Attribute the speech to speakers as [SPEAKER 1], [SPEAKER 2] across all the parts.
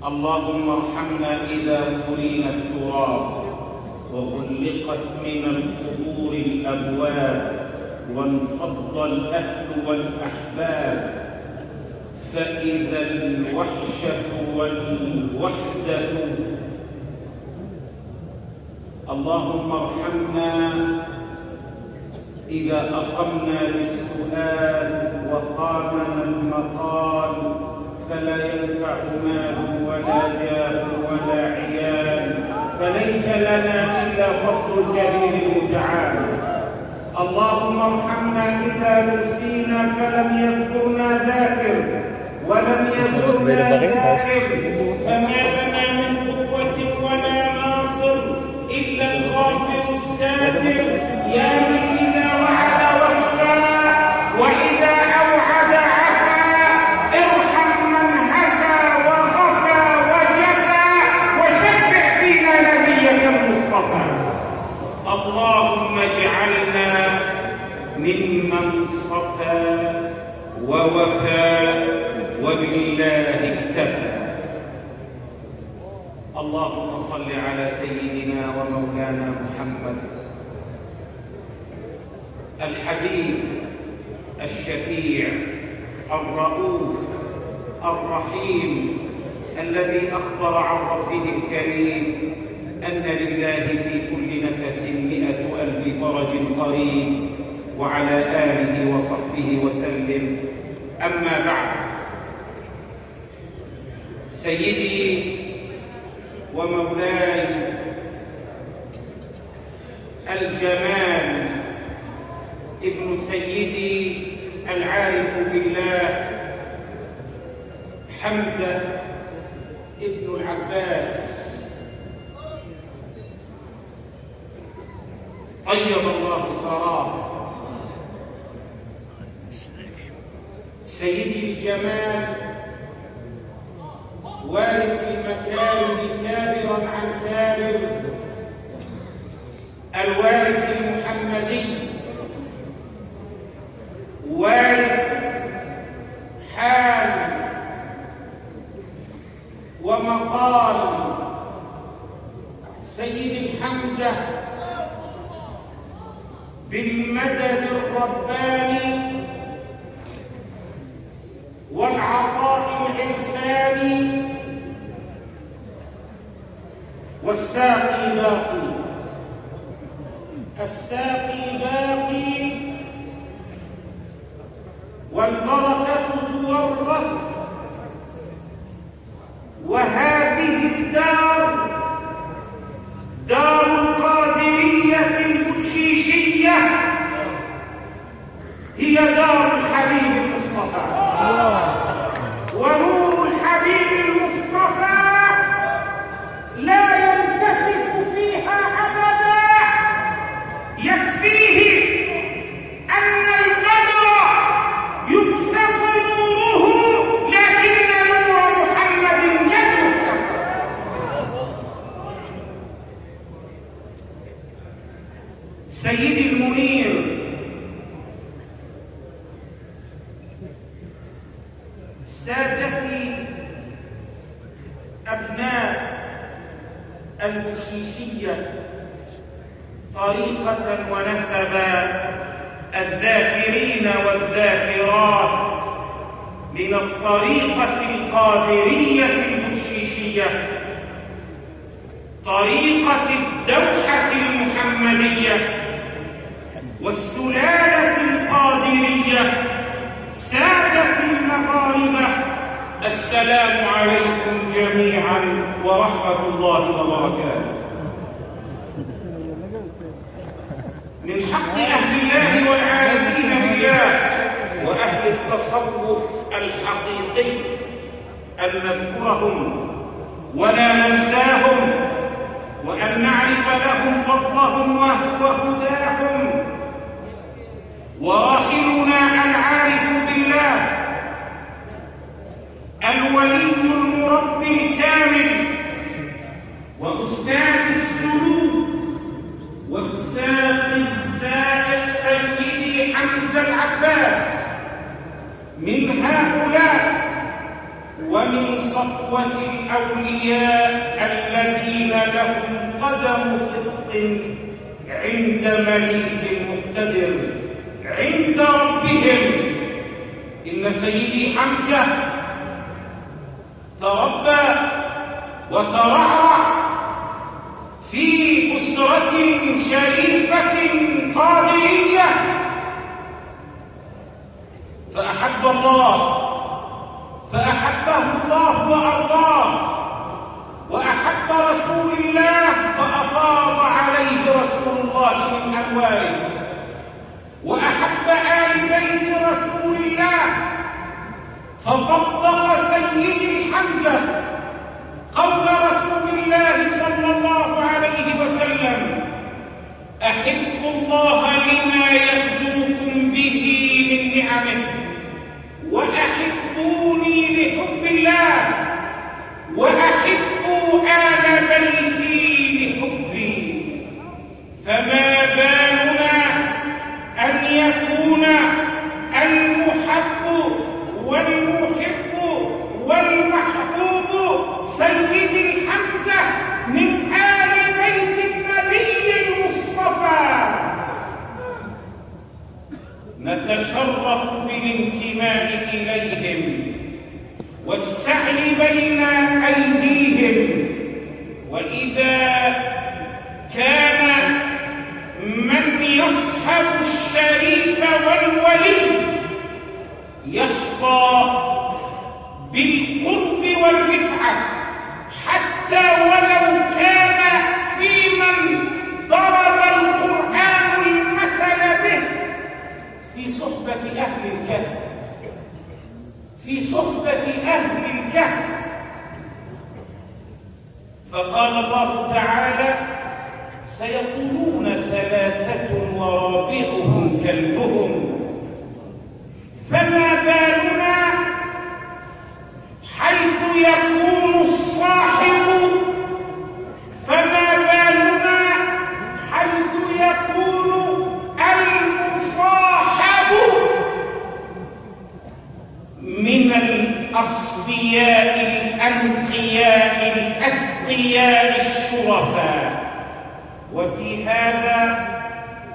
[SPEAKER 1] اللهم ارحمنا إذا قرينا التراب وغلقت من القبور الأبواب وانفض الأهل والأحباب، فإذا الوحشة والوحدة. اللهم ارحمنا إذا أقمنا للسؤال وخاننا المقال، فلا ينفع مال ولا جاه ولا عيال، فليس لنا إلا فضل الكبير المتعال. اللهم ارحمنا إذا نسينا فلم يذكرنا ذاكر ولم يذكرنا ذاكر، فما لنا من قوة ولا ناصر إلا الغافر الساتر، يا من إذا وعد وفى وإذا أوعد عفا، ارحم من هفى وغفى وجفى، وشفع فينا نبيك المصطفى. اللهم اجعلنا ممن صفى ووفى وبالله اكتفى. اللهم صل على سيدنا ومولانا محمد الحبيب الشفيع الرؤوف الرحيم، الذي أخبر عن ربه الكريم أن لله في كل نفس 100,000 فرج قريب، وعلى آله وصحبه وسلم. أما بعد، سيدي ومولاي الجمال ابن سيدي العارف بالله حمزة ابن العباس، طيب الله ثراه. سيدي الجمال وارث المكارم كابرا عن كابر، الوارث المحمدي، وارث حال ومقال سيد الحمزة بالمدد الرباني والعطاء العرفاني، والساقي باقي، الساقي باقي، والبركة تورث. وهذه الدار دار القادرية البشيشية، هي دار الحبيب المصطفى، ونور الحبيب المصطفى لا ينكسف فيها أبدا. يكفيه أن البدر يكسف نوره، لكن نور محمد لم يكسف. سيدي المنير، سادتي أبناء البشيشية طريقة ونسبا، الذاكرين والذاكرات من الطريقة القادرية البشيشية، طريقة الدوحة المحمدية والسلالة القادرية، سادة المغاربة، السلام عليكم جميعا ورحمة الله وبركاته. من حق أهل الله والعارفين بالله وأهل التصوف الحقيقي أن نذكرهم ولا ننساهم، وأن نعرف لهم فضلهم وهداهم. وراحلنا العارف بالله الولي المربي الكامل وأستاذ السلوك والساقي الذائق سيدي حمزة العباس، من هؤلاء ومن صفوة الأولياء الذين لهم قدم صدق عند مليك مقتدر عند ربهم. إن سيدي حمزة تربى وترعرع في أسرة شريفة قادرية، فأحبه الله وأرضاه، وأحب رسول الله فأفاض عليه رسول الله من أنواره، وأحب آل بيت رسول الله فطبق سيدي حمزة قول رسول الله صلى الله عليه وسلم: أحبوا الله لما يخدمكم به من نعمه، وأحبوني لحب الله، وأحبوا آل بيتي لحبي. فما بالنا أن يكون المحب والمحب والمحبوب سيدي حمزة من آل بيت النبي المصطفى. نتشرف بالانتماء إليهم والسعي بين أيديهم. وإذا كان من يصحب الشريف والولي يحظى بالقرب والرفعة، حتى ولو كان في من ضرب القرآن المثل به في صحبة أهل الكهف، في صحبة أهل الكهف. فقال الله تعالى: سيقولون ثلاثة ورابعهم كلبهم. فما بالنا حيث يكون الصاحب، فما بالنا حيث يكون المصاحب من الأصفياء الأنقياء الأتقياء الشرفاء. وفي هذا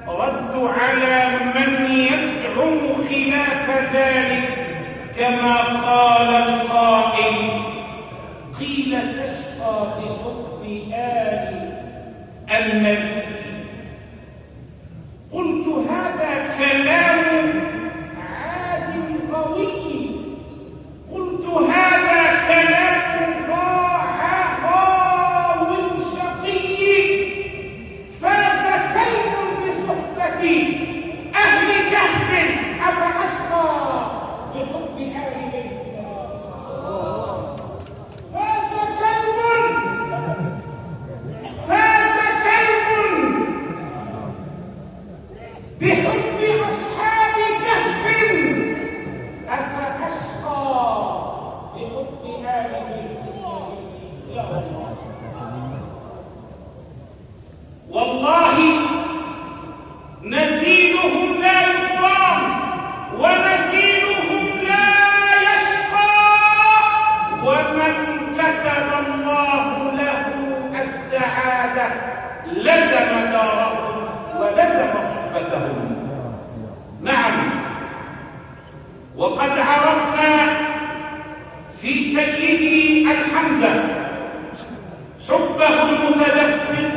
[SPEAKER 1] رد على من يزعم خلاف ذلك، كما قال القائل: قيل تشقى بحب آل النبي. قلت: هذا كلام عادل قوي، قلت: هذا كلام غاو شقي. فاز كلب بصحبة أهل كهف أفأشقى بحب آل بيت الله. فاز كلب بحب أصحاب كهف أفأشقى بحب آل بيت الله. والله نزيلهم لا يضام ونزيلهم لا يشقى، ومن كتب الله له السعادة لزم دارهم ولزم صحبتهم. نعم، وقد عرفنا في سيدي الحمزة حبه المتدفق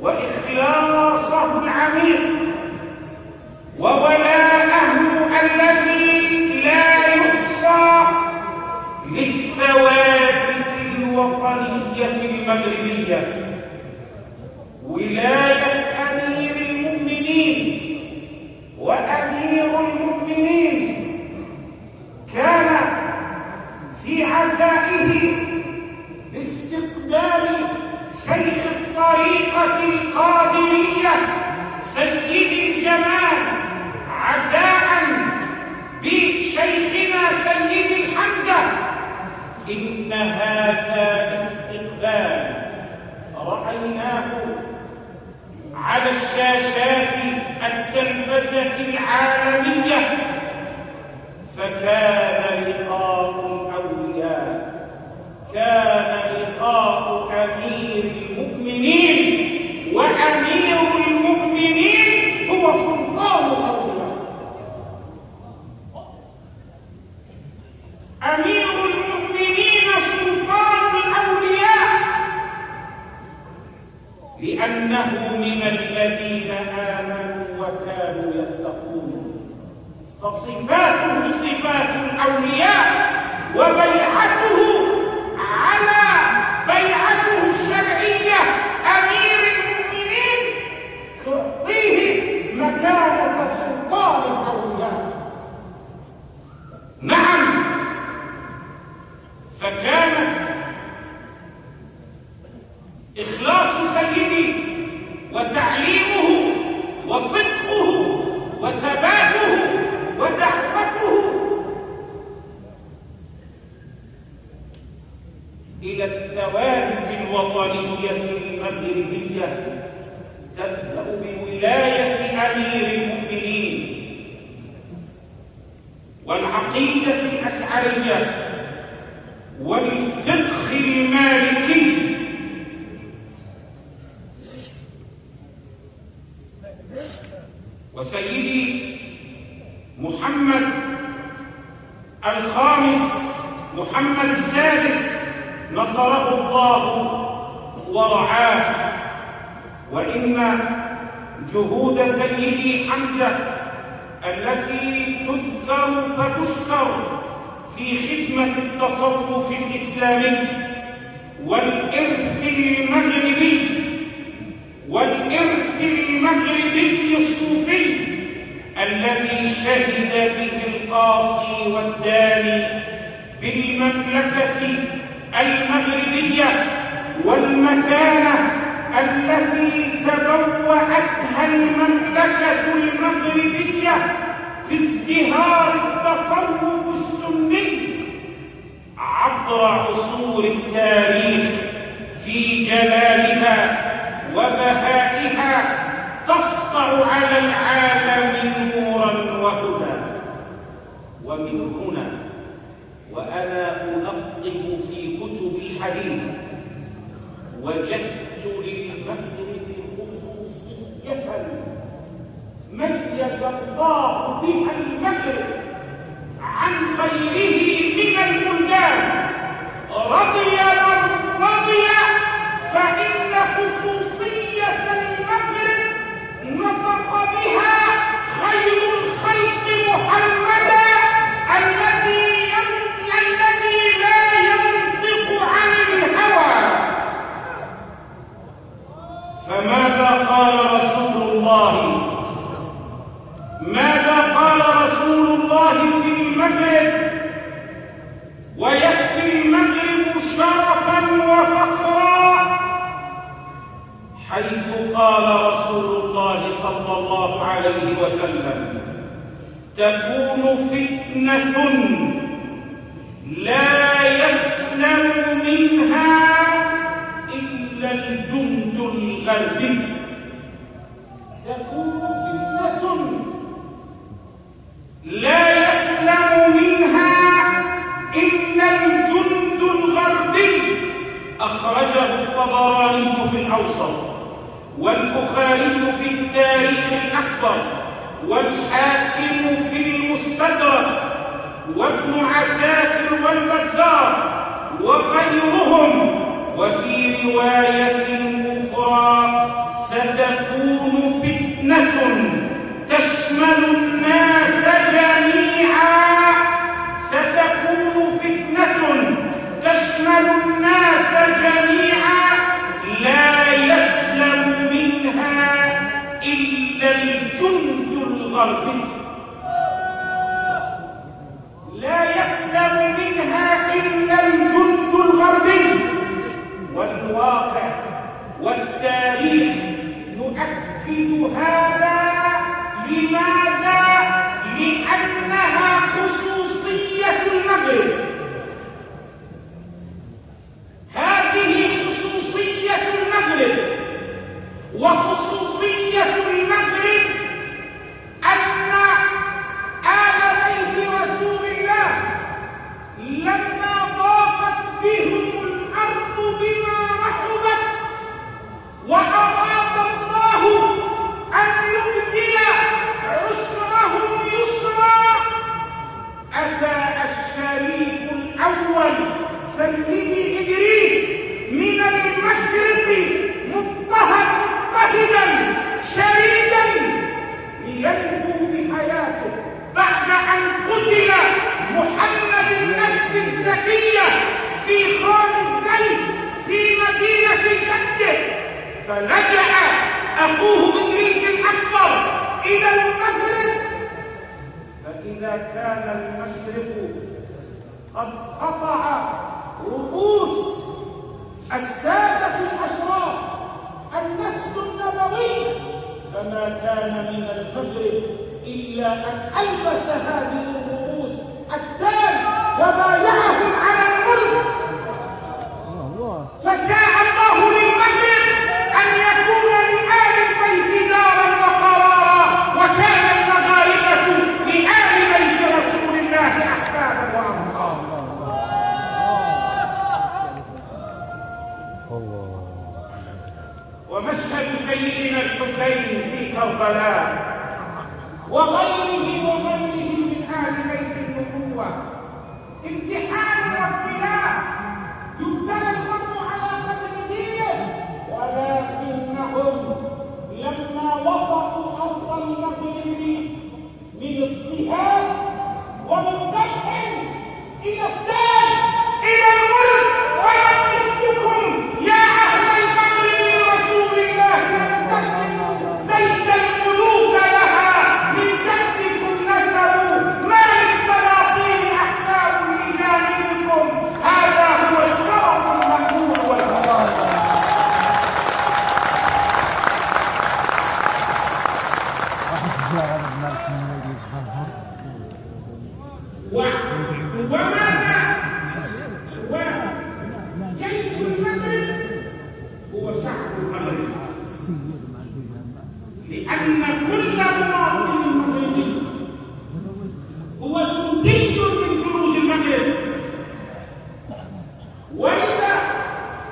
[SPEAKER 1] وإخلاصه العميق وولاءه الذي لا يحصى للثوابت الوطنية المغربية. ولاية أمير المؤمنين وأمير المؤمنين كان في عزائه باستقبال شيخ الطريقة القادرية سيد الجمال، عزاء بشيخنا سيد الحمزة. إن هذا الاستقبال رأيناه على الشاشات التلفزة العالمية، فكان لقاء الأولياء لأنه من الذين آمنوا وكانوا يتقون، فصفاته صفات الأولياء، وبيعته على بيعته الشرعية أمير المؤمنين تعطيه مكانة سلطان الأولياء. نعم، فكانت إخلاص سيدي وتعليمه وصدقه وثباته ودعوته إلى الثوابت الوطنية المغربية تبدأ بولاية أمير المؤمنين والعقيدة الأشعرية والفقه المالكي وسيدي محمد الخامس محمد السادس نصره الله ورعاه. وإن جهود سيدي حمزة التي تذكر فتشكر في خدمة التصوف الإسلامي والإرث المغربي الصوفي الذي شهد به القاصي والداني بالمملكة المغربية والمكانة التي تبوأتها المملكة المغربية في ازدهار التصوف السني عبر عصور التاريخ في جلالها وبهائها، تسطع على العالم نورا وهدى. ومن هنا وأنا أنقب في كتب الحديث وجدت للمغرب خصوصية ميز الله بها المغرب عن غيره من البلدان. رضي من رضي، فإن خصوصية المغرب نطق بها خير الخلق محمدا الذي لا ينطق عن الهوى. فماذا قال رسول الله؟ ماذا قال رسول الله في المغرب ويكفي المغرب شرفا وفخرا، حيث قال رسول الله صلى الله عليه وسلم: تكون فتنة لا يسلم منها إلا الجند الغربي. تكون فتنة لا يسلم منها إلا الجند الغربي. أخرجه الطبراني في الأوسط، والبخاري في التاريخ الأكبر، والحاكم في المستدرك، وابن عساكر والبزار وغيرهم. وفي رواية أخرى: ستكون فتنة تشمل الناس جميعا. ستكون فتنة تشمل الناس جميعا لا يسلم منها إلا الجند الغربي. لا يسلم منها إلا الجند الغربي. والواقع
[SPEAKER 2] مدينة جده، فلجأ أخوه إدريس الأكبر إلى المغرب، فإذا كان المشرق قد قطع رؤوس السادة الأشراف النسل النبوي، فما كان من المغرب إلا أن ألبس هذه الرؤوس التاج وبايعهم على الملك. فشاء الله للمغرب أن يكون لآل البيت دارا وقرارا، وكان المغاربة لآل بيت رسول الله أحبابا وأنصارا. ومشهد سيدنا الحسين في كربلاء وغيره من آل بيت النبوة امتحان وابتلاء، يبتلى المرء على قدر دينه، ولكنهم لما وضعوا أرض المغرب من اضطهاد ومن ذبح إلى التاج إلى الملك، ولم مثلكم يا أهل المغرب لرسول الله ينتسب بيت الملوك لها، من جدكم نسبوا ما للسلاطين أحساب لجانبكم، هذا هو الشرف المقبول والفضائل. وماذا؟ وجيش المغرب هو شعب المغرب، لأن كل مواطن مغربي هو جندي من جنود المغرب، ولذا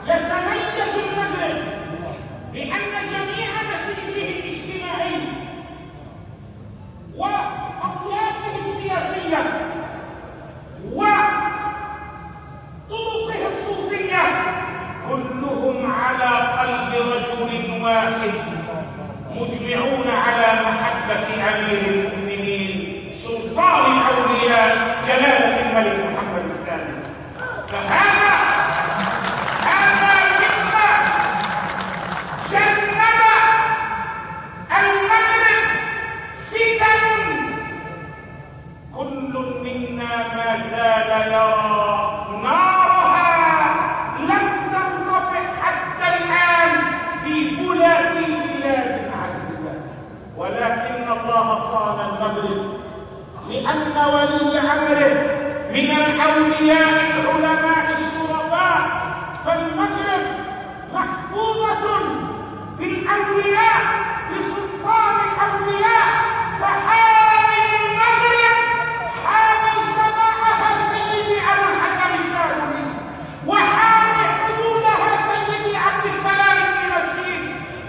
[SPEAKER 2] يتميز المغرب بأن جميع مسيره الاجتماعي وأطيافه السياسية وطرقه الصوفية كلهم على قلب رجل واحد، مجمعون على محبة أمير المؤمنين سلطان الأولياء جلالة الملك محمد السادس. فهذا مما جنب المغرب فتن، كل منا ما زال يرى نارها لم تنطفئ حتى الآن في بلاد عديدة، ولكن الله صان المغرب لأن ولي أمره من الأولياء العلماء الشرفاء، فالمغرب محفوظة بالأولياء بسلطان الأولياء، فحامل المغرب حامل سماعها سيدي أبو الحسن الشاذلي، وحامل حدودها سيدي عبد السلام بن رشيد،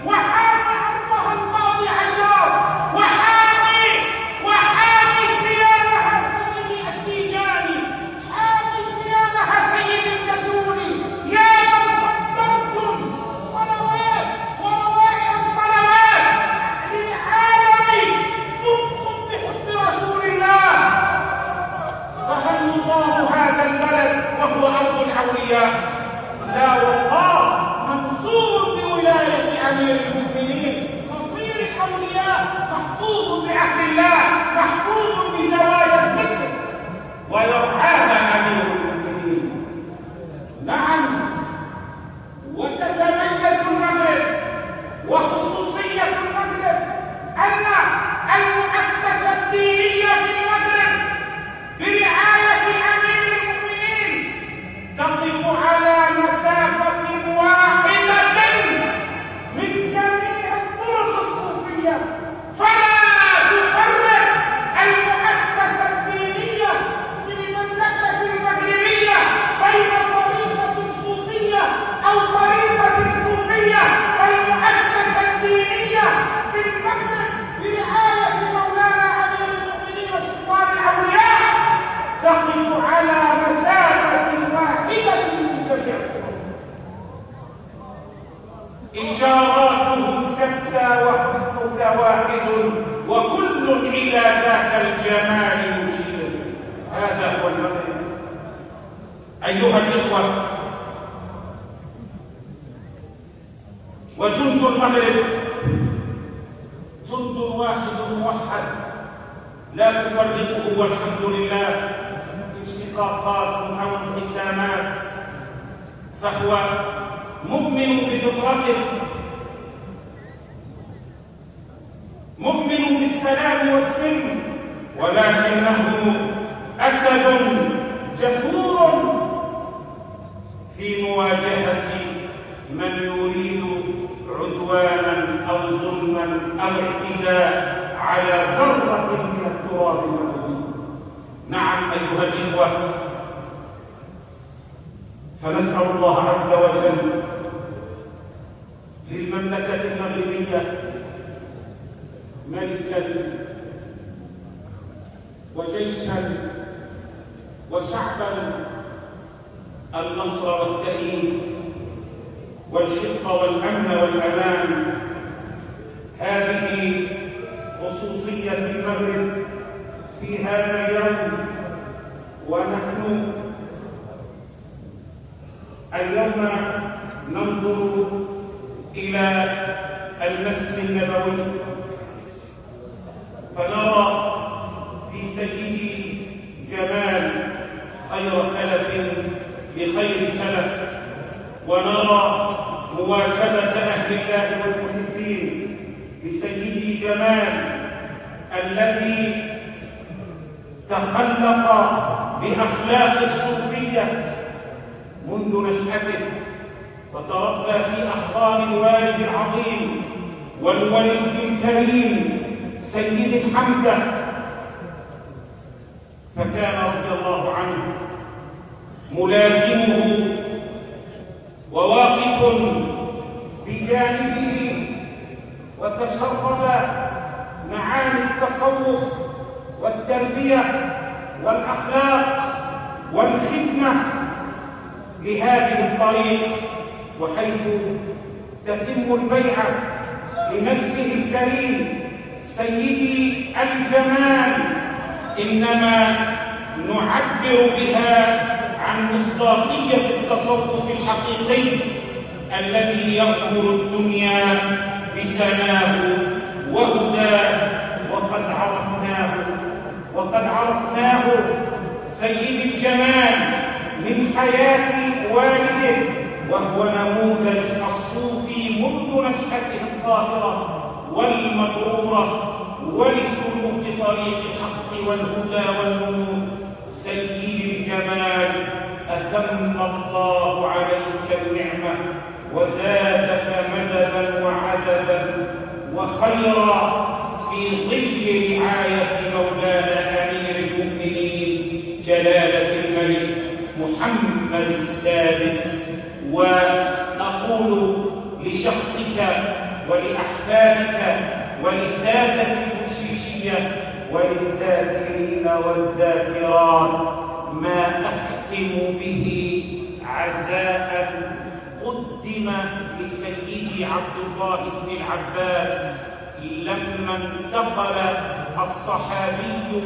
[SPEAKER 2] وحامل أرضها القاضي عياض، وحامل كيانها سيدي التيجاني، حامل كيانها سيدي الجزولي. يا من صدرتم صلوات وروائع الصلوات للعالم، فقم بحب رسول الله، فهل يضام هذا البلد وهو أرض الأولياء؟ لا والله، منصور بولاية أمير المؤمنين، مصير الأولياء محفوظ بعهد الله، محفوظ بزوايا الذكر ويرعاها أمير المؤمنين. نعم، وتتميز المغرب وخصوصية المغرب أن المؤسسة الدينية في المغرب برعاية أمير المؤمنين تقف على مسافة واحدة من جميع الطرق الصوفية، فلا تفرق المؤسسة الدينية في المملكة المغربية بين طريقة صوفية أو طريقة صوفية. المؤسسة الدينية في المغرب برعاية مولانا أمير المؤمنين وسلطان الأولياء تقف على مسافة واحدة من جميع الطرق. إشاراتهم شتى وحسنك واحد، وكل إلى ذاك الجمال يشير. هذا هو المغرب. أيها الإخوة، وجند المغرب جند واحد موحد لا تفرقه والحمد لله انشقاقات أو انقسامات، فهو مؤمن بفطرته، مؤمن بالسلام والسلم، ولكنه أسد جسور في مواجهة من يريد عدوانا أو ظلما أو اعتداء على ذرة من التراب الموجود. نعم أيها الإخوة، فنسأل الله عز وجل للمملكة المغربية ملكا وجيشا وشعبا النصر والتأييد والحفظ والأمن والأمان. هذه خصوصية المغرب في هذا اليوم، ونحن اليوم ننظر إلى المسجد النبوي فنرى في سيدي جمال خير خلف بخير سلف، ونرى مواكبة أهل الله والمحبين بسيدي جمال الذي تخلق بأخلاق الصوفية منذ نشأته، وتربى في أحضان الوالد العظيم والولي الكريم سيد حمزة، فكان رضي الله عنه ملازمه وواقف بجانبه، وتشرب معاني التصوف والتربية والأخلاق والخدمة لهذه الطريق، وحيث تتم البيعة لنجده الكريم سيدي الجمال إنما نعبر بها عن مصداقية التصوف الحقيقي الذي يغمر الدنيا بسناه وهداه. وقد عرفناه سيد الجمال من حياة والده، وهو نموذج الصوفي منذ نشأته الطاهرة والمبرورة ولسلوك طريق الحق والهدى والنور. سيد الجمال، أتم الله عليك النعمة وزادك مددا وعددا وخيرا في ظل رعاية مولانا أمير المؤمنين جلالة الملك محمد السادس. ونقول لشخصك ولأحفادك ولسادة البشيشية وللذاكرين والذاكرات ما أختم به عزاء قدم لسيدي عبد الله بن العباس لما انتقل الصحابي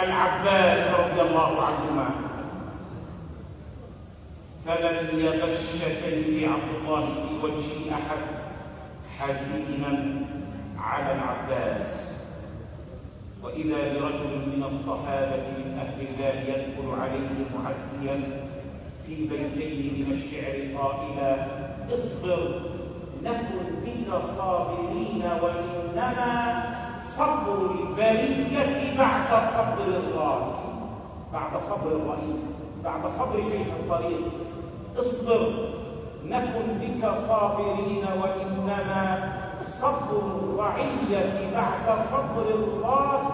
[SPEAKER 2] العباس رضي الله عنهما، فلن يغش سيدي عبد الله في وجه أحد حزينا على العباس، وإذا برجل من الصحابة من أهل الله يدخل عليه معزيا في بيتين من الشعر قائلا: اصبر نكن بك صابرين، وإنما صبر البرية بعد صبر الراس، بعد صبر الرئيس، بعد صبر شيخ الطريق. اصبر نكن بك صابرين، وإنما صبر الرعية بعد صبر الراس،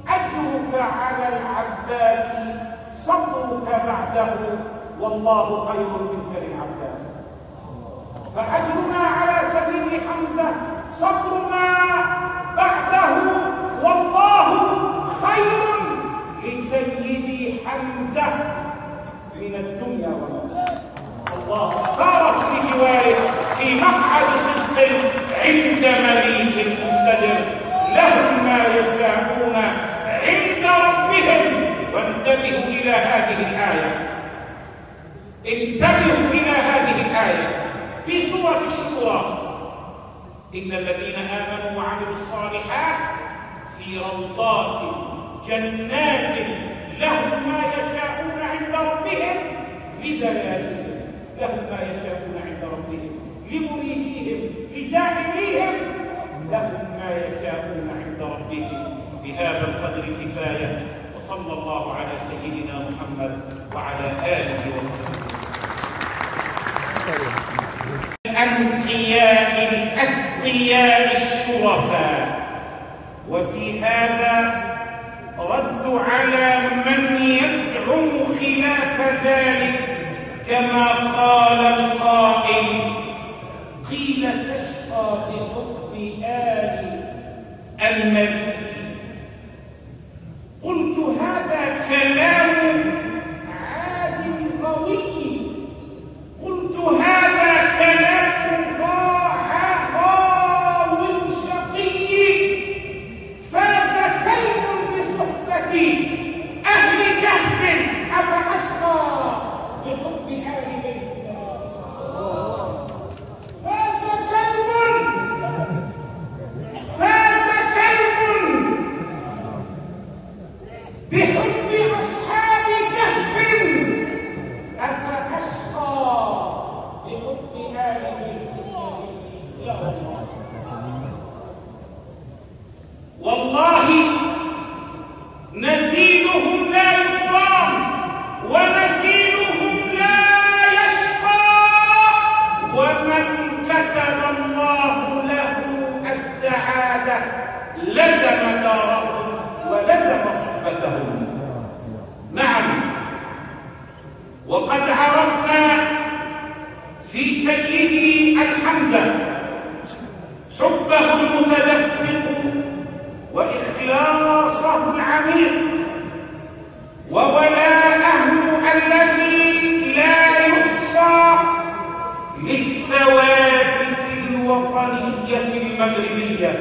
[SPEAKER 2] أجرك على العباس صبرك بعده، والله خير منك للعباس. فأجرنا على سبيل حمزة صبرنا بعده، والله خير لسيدي حمزة من الدنيا والآخرة. الله بارك في جواره في مقعد صدق عند مليك مقتدر، لهم ما يشاءون عند ربهم. وانتبهوا إلى هذه الآية، انتبهوا إلى هذه الآية: في سورة الشورى: إن الذين آمنوا وعملوا الصالحات في روضات جنات لهم ما يشاءون عند ربهم لدلالهم، لهم ما يشاءون عند ربهم لمريديهم لزائريهم، لهم ما يشاءون عند ربهم. بهذا القدر كفاية، وصلى الله على سيدنا محمد وعلى آله وصحبه. الأنقياء الأتقياء الشرفاء. وفي هذا رد على من يزعم خلاف ذلك، كما قال القائل: قيل تشقى بحب آل النبي. قلت هذا كلام عاد قوي، قلت هذا كلام غاو شقي، فاز كلب بصحبة أهل كهف أفأشقى بحب آل بيت. فاز كلب بحب أصحاب كهف أفأشقى بحب آل بيت. والله نزيلهم لا يضام ونزيلهم لا يشقى، ومن كتب الله له السعادة لزم دارهم ولزم صحبتهم. نعم، وقد عرفنا في سيدي الحمزة حبه المتدفق وإخلاصه العميق وولاءه الذي لا يحصى للثوابت الوطنية المغربية.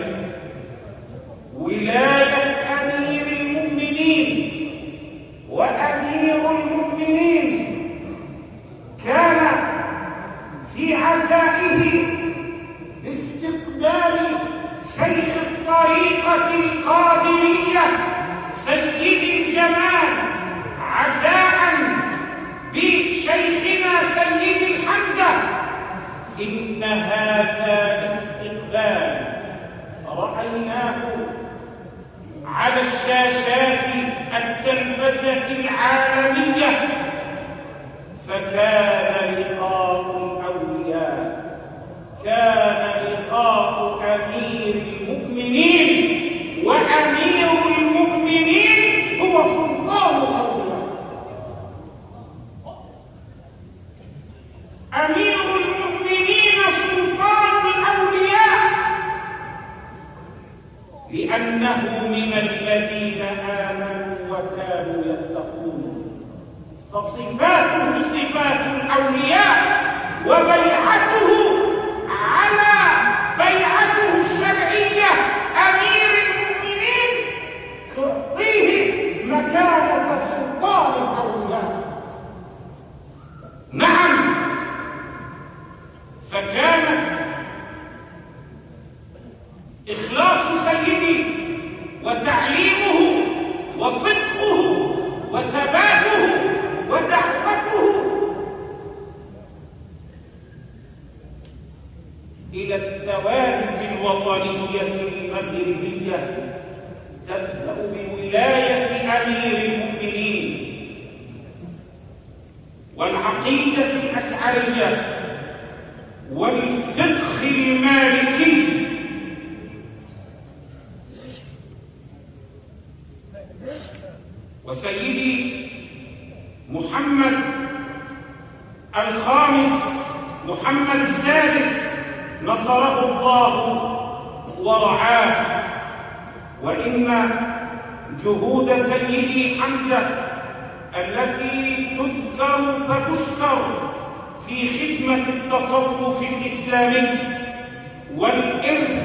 [SPEAKER 2] ولاية أمير المؤمنين وأمير المؤمنين كان في عزائه باستقبال شيخ الطريقة القادرية سيد الجمال، عزاء بشيخنا سيد الحمزة. إن هذا الاستقبال رأيناه على الشاشات التلفزة العالمية، فكان لقاء الأولياء، كان لقاء أمير المؤمنين، وأمير المؤمنين هو سلطان الأولياء. أمير المؤمنين سلطان الأولياء، لأنه من الذين آمنوا وكانوا يتقون، فصفاته صفات الأولياء، وبيعته على بيعته الشرعية أمير المؤمنين تعطيه مكانة سلطان الأولياء. نعم، فكانت إخلاص سيدي وتعليمه وصدقه وثباته ودعوته إلى الثوابت الوطنية المغربية تبدأ بولاية أمير المؤمنين والعقيدة الأشعرية والفقه المالكي. وسيدي محمد الخامس محمد السادس نصره الله ورعاه. وإن جهود سيدي حمزة التي تذكر فتشكر في خدمة التصوف الإسلامي والإرث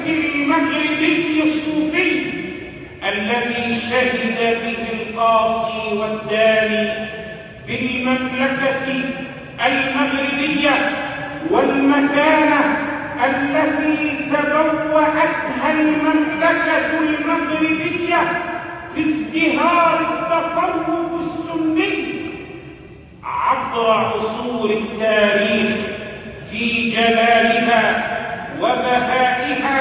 [SPEAKER 2] المغربي الصوفي الذي شهد به القاصي والداني بالمملكة المغربية والمكانة التي تبوأتها المملكة المغربية في ازدهار التصوف السني عبر عصور التاريخ في جلالها وبهائها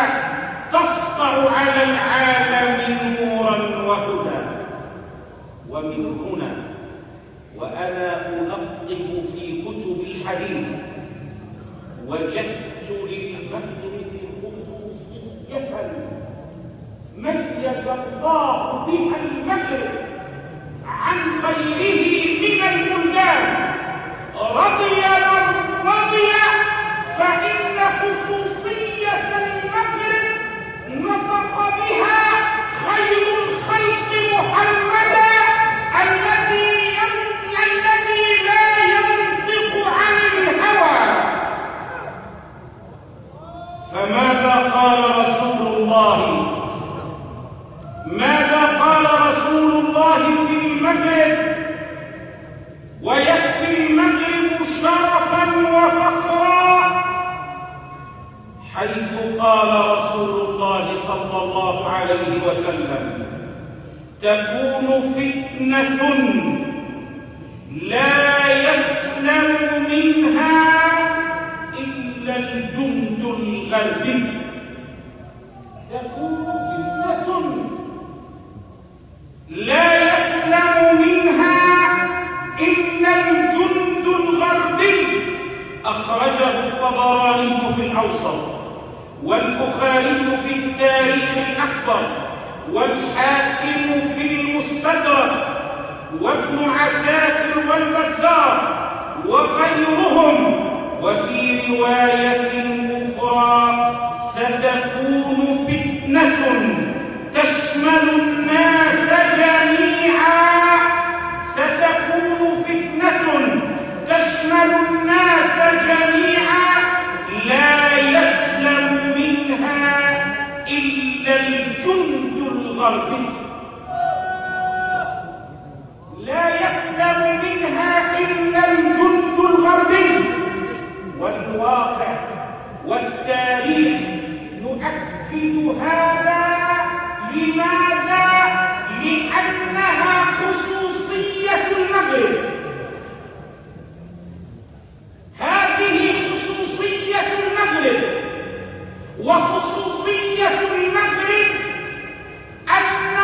[SPEAKER 2] تسطع على العالم نورا وهدى. ومن هنا وأنا أنقب في كتب الحديث وجدت للمغرب خصوصية ميز الله بها المغرب عن غيره من البلدان. رضي من رضي، فإن خصوصية المغرب نطق بها خير الخلق محمدا الذي لا ينطق عن الهوى. فماذا قال رسول الله؟ ماذا قال رسول الله في المغرب ويكفي المغرب شرفا وفخرا، حيث قال رسول الله صلى الله عليه وسلم: تكون فتنة لا يسلم منها إلا الجند الغربي. تكون فتنة لا يسلم منها إلا الجند الغربي. أخرجه الطبراني في الأوسط، والبخاري في التاريخ الأكبر، والحاكم في المستدرك، وابن عساكر والبزار وغيرهم. وفي رواية أخرى: ستكون فتنة تشمل الناس جميعا. ستكون فتنة تشمل الناس جميعا لا يسلم منها إلا الجند الغربي. لا يسلم منها إلا الجند الغربي. والواقع والتاريخ يؤكد هذا. لماذا؟ لأنها خصوصية المغرب. هذه خصوصية المغرب. وخصوصية المغرب أن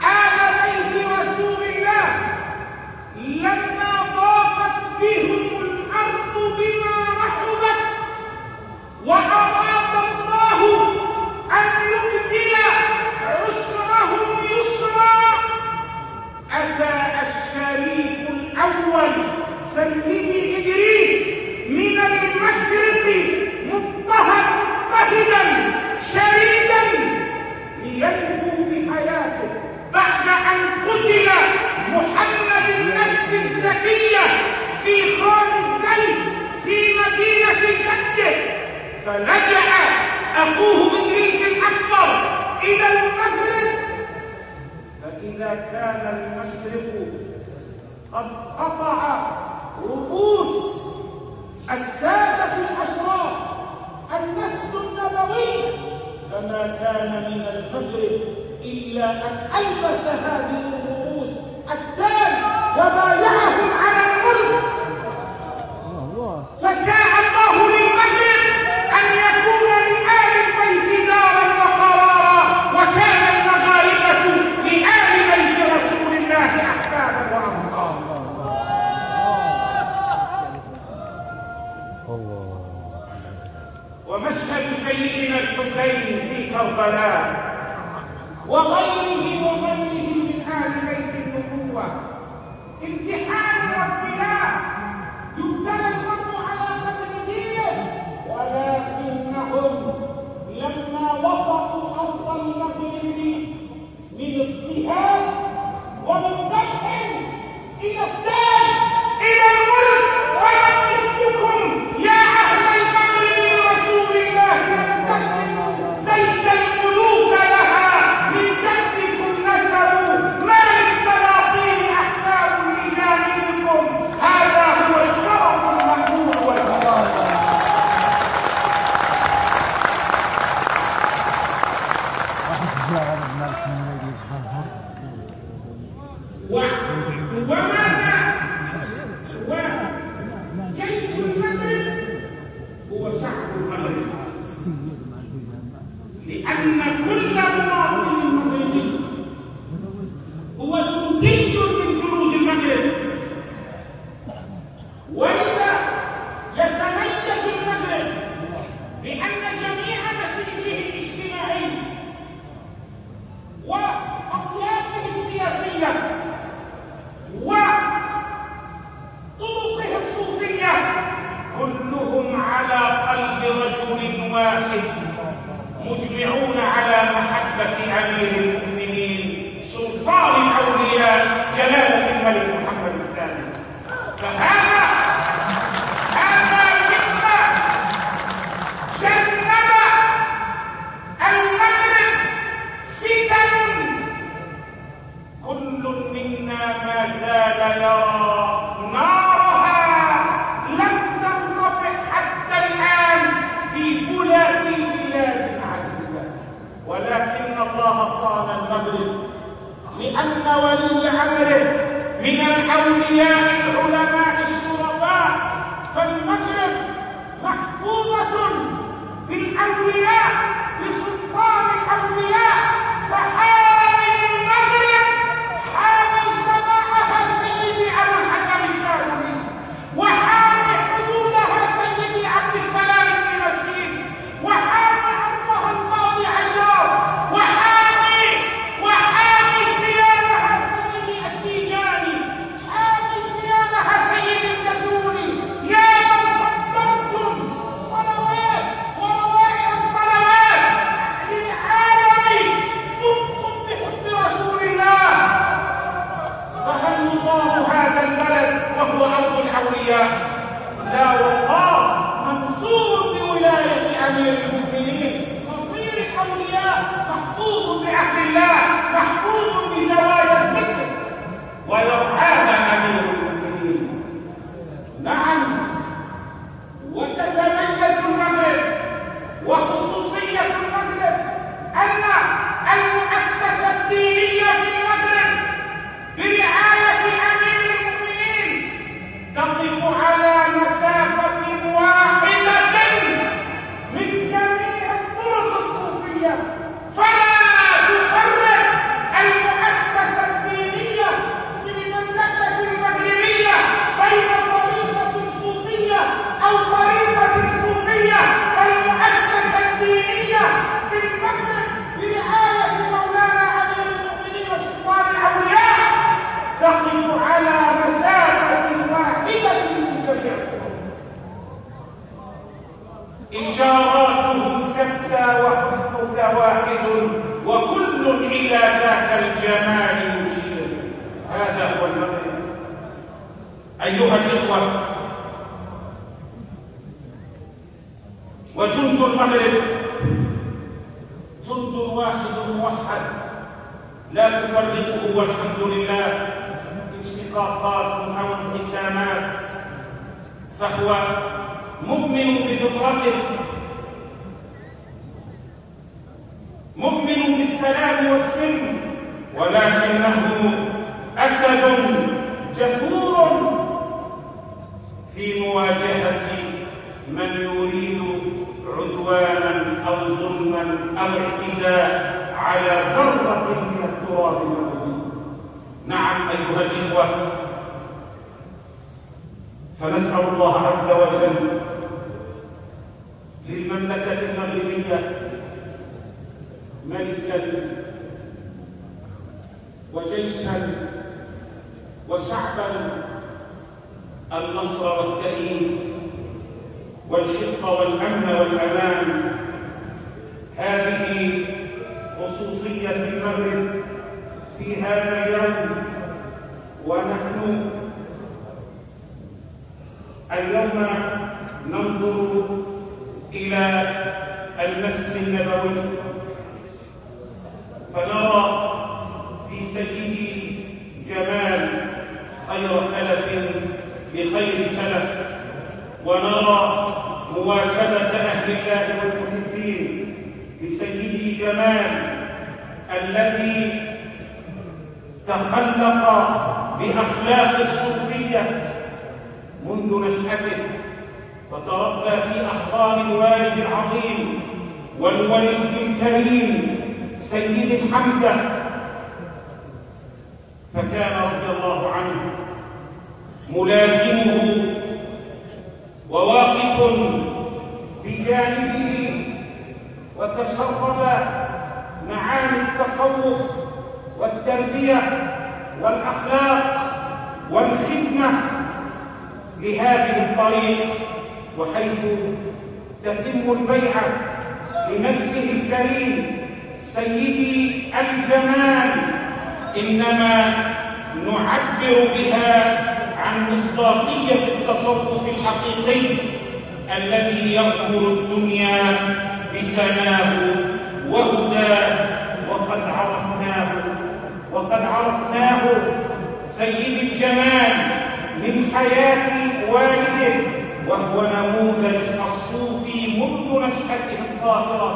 [SPEAKER 2] آل بيت رسول الله لما ضاقت بهم الأرض بما رحبت وأراد الله أن يبدل عسرهم يسرا، أتى الشريف الأول سيدي إدريس من المشرق مضطهدا شريدا لينجو بحياته بعد أن قتل محمد النفس الزكية في خان الزيت في مدينة جده. فلجأ أخوه إدريس الأكبر إلى المغرب. فإذا كان المشرق قد قطع رؤوس السادة الأشراف النسل النبوي، فما كان من المغرب إلا أن ألبس هذه الرؤوس التاج وبايعهم على الملك. فشاء الله للمغرب أن يكون لآل البيت دارا وقرارا، وكان المغاربة لآل بيت رسول الله أحبابا وأنصارا. ومشهد سيدنا الحسين في كربلاء وغيره من آل بيت النبوة امتحان وابتلاء. يبتلى المرء على قدر دينه، ولكنهم لما وضعوا أرض المغرب من اضطهاد ومن ذبح إلى التاج إلى الملك، ويمسككم يا أهل المغرب لرسول الله يمتثلوا بيت الملوك لها من جدكم نسبوا ما للسلاطين أحساب الرجال وماذا؟ وجيش المغرب هو شعب المغرب، لأن كل مواطن مغربي هو جندي من جنود المغرب، ولذا يتميز المغرب بأن جميع مسيره الاجتماعي وأطيافه السياسية وطرقه الصوفية كلهم على قلب رجل واحد، مجمعون على محبة أمير المؤمنين سلطان الأولياء جلالة الملك محمد السادس. فهذا مما جنب المغرب فتن، كل منا ما زال يرى نارها لم تنطفئ حتى الآن في بلاد عديدة، ولكن الله صان المغرب لأن ولي أمره من الأولياء العلماء الشرفاء، فالمغرب محفوظة بالأولياء بسلطان الأولياء، فحامي المغرب حامي سماءها سيدي أبو الحسن الشاذلي، وحامي حدودها سيدي عبد السلام بن رشيد، وحامي أرضها القاضي عياض، وحامي كيانها سيدي التيجاني، حامي كيانها سيدي الجزوري. يا من صدرتم صلوات وروائع الصلوات للعالم فضتم بحب رسول الله، فهل يضام هذا البلد وهو أرض الأولياء؟ لا والله، منصور بولاية أمير المؤمنين، مصير الأولياء محفوظ بعهد الله، محفوظ بزوايا الذكر ويرعاها أمير المؤمنين. نعم، وتتميز المغرب وخصوصية المغرب أن المؤسسة الدينية في المغرب برعاية أمير المؤمنين تقف على مسافة واحدة من جميع الطرق الصوفية، فلا تفرق المؤسسة الدينية في المملكة المغربية بين طريقة صوفية أو طريقة صوفية. المؤسسة الدينية في المغرب برعاية مولانا أمير المؤمنين وسلطان الأولياء تقف على مسافة واحدة من جميع الطرق، إشاراتهم شتى وحسنك واحد وكل إلى ذاك الجمال يشير. هذا هو المغرب أيها الإخوة. وجند المغرب جند واحد موحد لا تفرقه والحمد لله انشقاقات أو انقسامات، فهو مؤمن بفطرته، مؤمن بالسلام والسلم، ولكنه أسد جسور في مواجهة من يريد عدوانا أو ظلما أو اعتداء على ذرة من التراب المغربي. نعم أيها الإخوة، فنسأل الله عز وجل للمملكة المغربية ملكا وجيشا وشعبا النصر والتأييد والحفظ والأمن والأمان. هذه خصوصية المغرب في هذا اليوم، ونحن اليوم ننظر إلى المسجد النبوي فنرى في سيدي جمال خير خلف بخير سلف، ونرى مواكبة أهل الله والمحبين بسيدي جمال الذي تخلق بأخلاق الصوفية منذ نشأته، فتربى في أحضان الوالد العظيم والولي الكريم سيد حمزة، فكان رضي الله عنه ملازمه وواقف بجانبه، وتشرب معاني التصوف والتربية والأخلاق والخدمة لهذه الطريق، وحيث تتم البيعة لمجده الكريم سيدي الجمال إنما نعبر بها عن مصداقية التصوف الحقيقي الذي يغمر الدنيا بسناه وهداه. وقد عرفناه سيد الجمال من حياة والده، وهو نموذج الصوفي منذ نشأته الطاهرة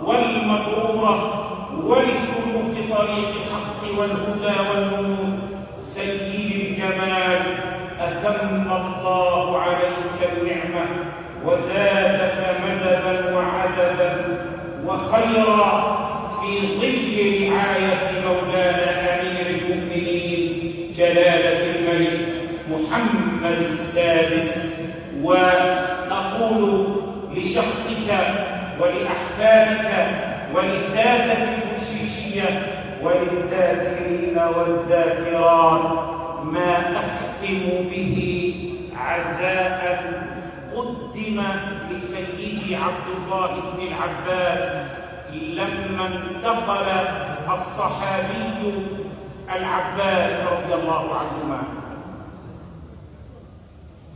[SPEAKER 2] والمبرورة ولسلوك طريق الحق والهدى والنور. سيد الجمال، أتم الله عليك النعمة وزادك مددا وعددا وخيرا في ظل رعاية مولانا أمير المؤمنين جلالة الملك محمد السادس. وأقول لشخصك ولأحفادك ولسادة البشيشية وللذاكرين والذاكرات ما أختم به عزاء قدم لسيدي عبد الله بن العباس لما انتقل الصحابي العباس رضي الله عنهما،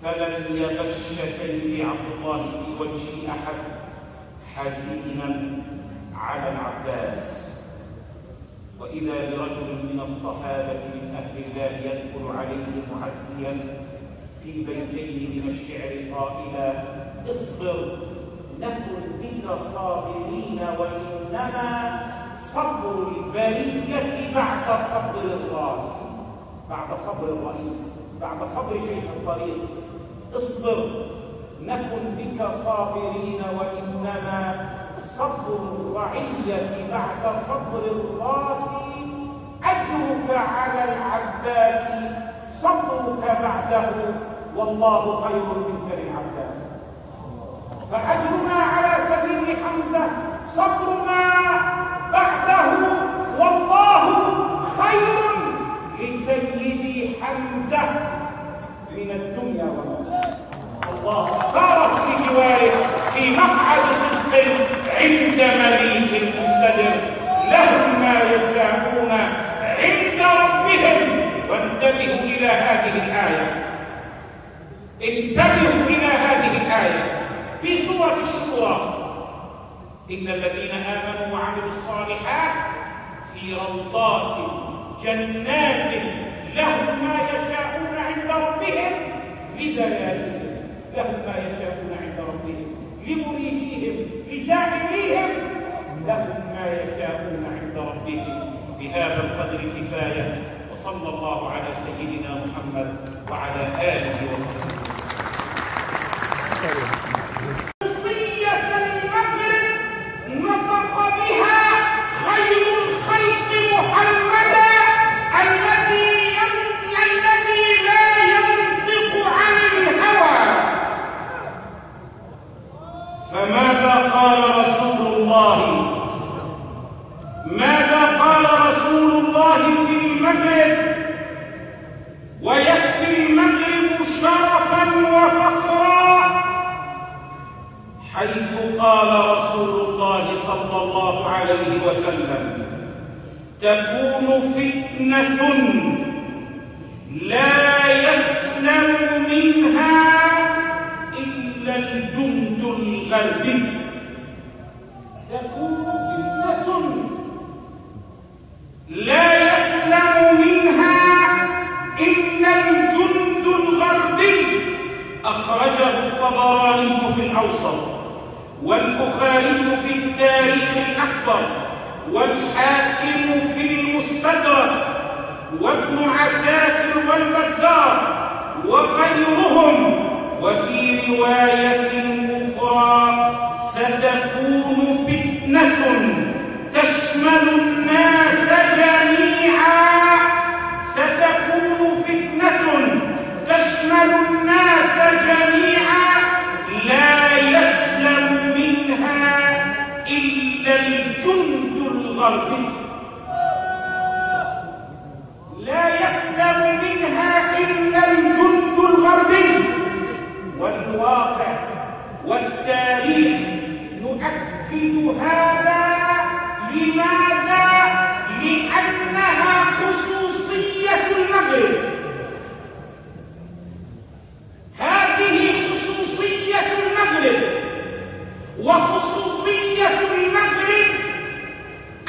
[SPEAKER 2] فلم يغش سيدي عبد الله في وجه أحد حزينا على العباس، وإذا برجل من الصحابة من أهل الله يدخل عليه معزيا في بيتين من الشعر قائلا: اصبر نكن بك صابرين، وإنما صبر البرية بعد صبر الراس، بعد صبر الرئيس، بعد صبر شيخ الطريق. اصبر نكن بك صابرين، وإنما صبر الرعية بعد صبر الراس، أجرك على العباس صبرك بعده، والله خير منك للعباس. فأجرنا على سبيل حمزة صبرنا بعده، والله خير لسيدي حمزة من الدنيا والآخرة. الله اختاره في جواره في مقعد صدق عند مليك مقتدر، لهم ما يشاءون عند ربهم. وانتبهوا إلى هذه الآية، انتبهوا إلى هذه الآية في سورة الشورى: إن الذين آمنوا وعملوا الصالحات في روضات جنات لهم ما يشاءون عند ربهم لدلالهم، لهم ما يشاءون عند ربهم لمريديهم لزائريهم، لهم ما يشاءون عند ربهم. بهذا القدر كفاية، وصلى الله على سيدنا محمد وعلى آله وصحبه. ويكفي المغرب شرفا وفخرا حيث قال رسول الله صلى الله عليه وسلم: تكون فتنة لا يسلم منها إلا الجند الغربي. تكون فتنة لا يسلم منها إلا الجند الغربي. أخرجه الطبراني في الأوسط، والبخاري في التاريخ الأكبر، والحاكم في المستدرك، وابن عساكر والبزار وغيرهم. وفي رواية أخرى ستكون فتنة تشمل الناس جميعا، ستكون فتنة تشمل الناس جميعا لا يسلم منها إلا الجند الغربي، لا يسلم منها إلا الجند الغربي. والواقع والتاريخ يؤكد هذا. لماذا؟ لأنها خصوصية المغرب. هذه خصوصية المغرب، وخصوصية المغرب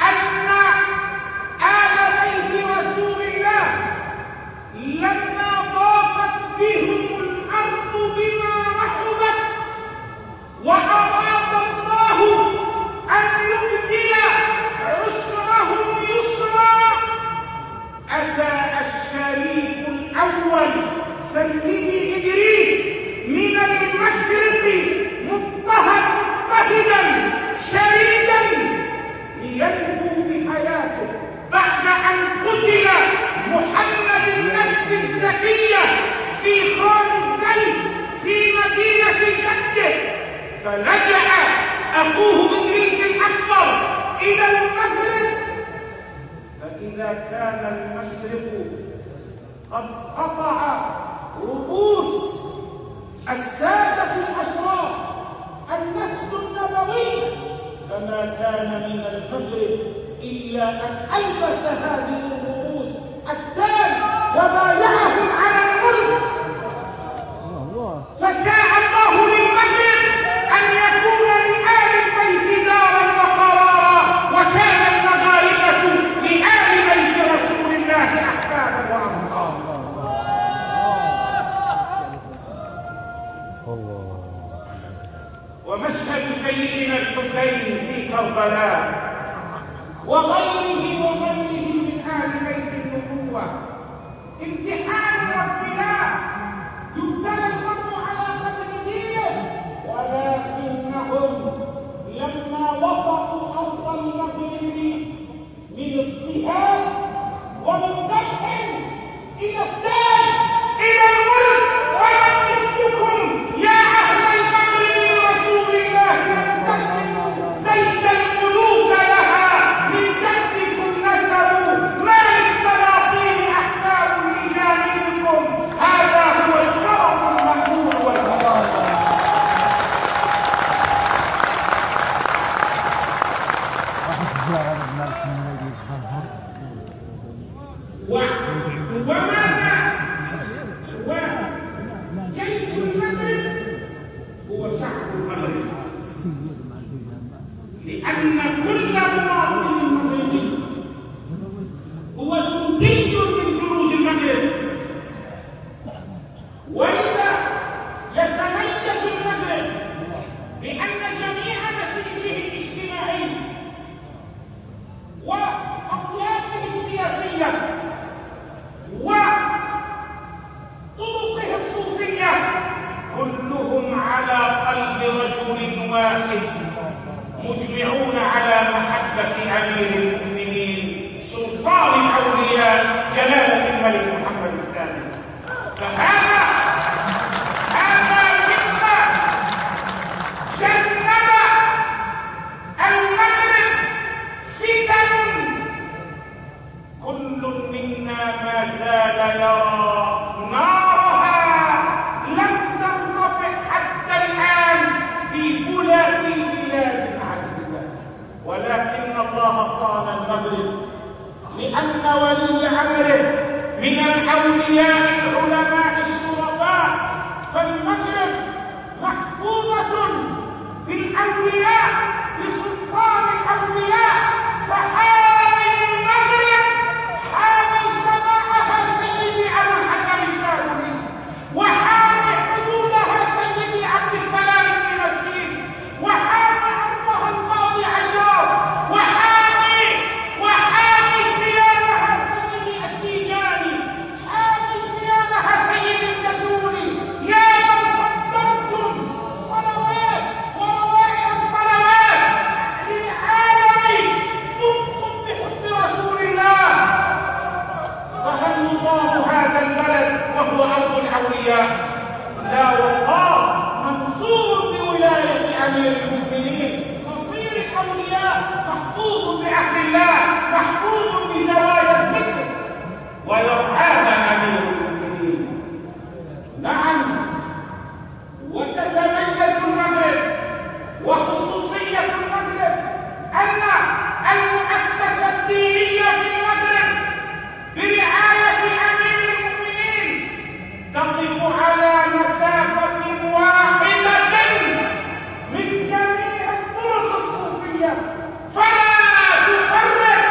[SPEAKER 2] أن آل بيت رسول الله لما ضاقت بهم الأرض بما رحبت وأراد الله أن يبدل عسرهم يسرا، أتى الشريف الأول سيدي إدريس من المشرق مضطهدا شريدا لينجو بحياته بعد أن قتل محمد النفس الزكية في خان الزيت في مدينة جده. فلجأ أخوه إدريس الأكبر إلى المغرب. فإذا كان المشرق قد قطع رؤوس السادة الأشراف النسل النبوي، فما كان من المغرب إلا أن ألبس هذه الرؤوس التاج وبايعهم على الملك. فشاء الله للمغرب أن يكون لآل البيت دارا وقرارا، وكان المغاربة لآل بيت رسول الله أحبابا وأنصارا. ومشهد سيدنا الحسين في كربلاء وغيره من آل بيت النبوة امتحان وابتلاء، يبتلى المرء على قدر دينه. ولكنهم لما وضعوا أرض المغرب من اضطهاد ومن ذبح إلى التاج إلى الملك، ويقصدكم يا أهل المغرب لرسول الله ينتسبوا ليت الملوك لها من جدكم نسبوا، ما للسلاطين أحساب لجانبكم، هذا هو الشرف المأمول والفضائل. وماذا؟ وجيش المغرب هو شعب المغرب، لأن كل مواطن مغربي هو جندي من جنود المغرب. ولذا يتميز المغرب بأن جميع مسيره الاجتماعي وأطيافه السياسية وطرقه الصوفية كلهم على قلب رجل واحد، مجمعون على محبة أمير المؤمنين سلطان الأولياء جلالة الملك محمد السادس. فهذا مما جنب المغرب فتن كل منا ما زال يرى نارها لم تنطفئ حتى الآن في بلاد عديدة، ولكن الله صان المغرب لأن ولي أمره من الأولياء العلماء الأولياء، لا والله منصور بولاية أمير المؤمنين، مصير الأولياء محفوظ بعهد الله، محفوظ بزوايا الذكر ويرعاها أمير المؤمنين. نعم، وتتميز المغرب وخصوصية المغرب أن المؤسسة الدينية في المغرب برعاية أمير المؤمنين تقف على مسافة واحدة من جميع الطرق الصوفية، فلا تفرق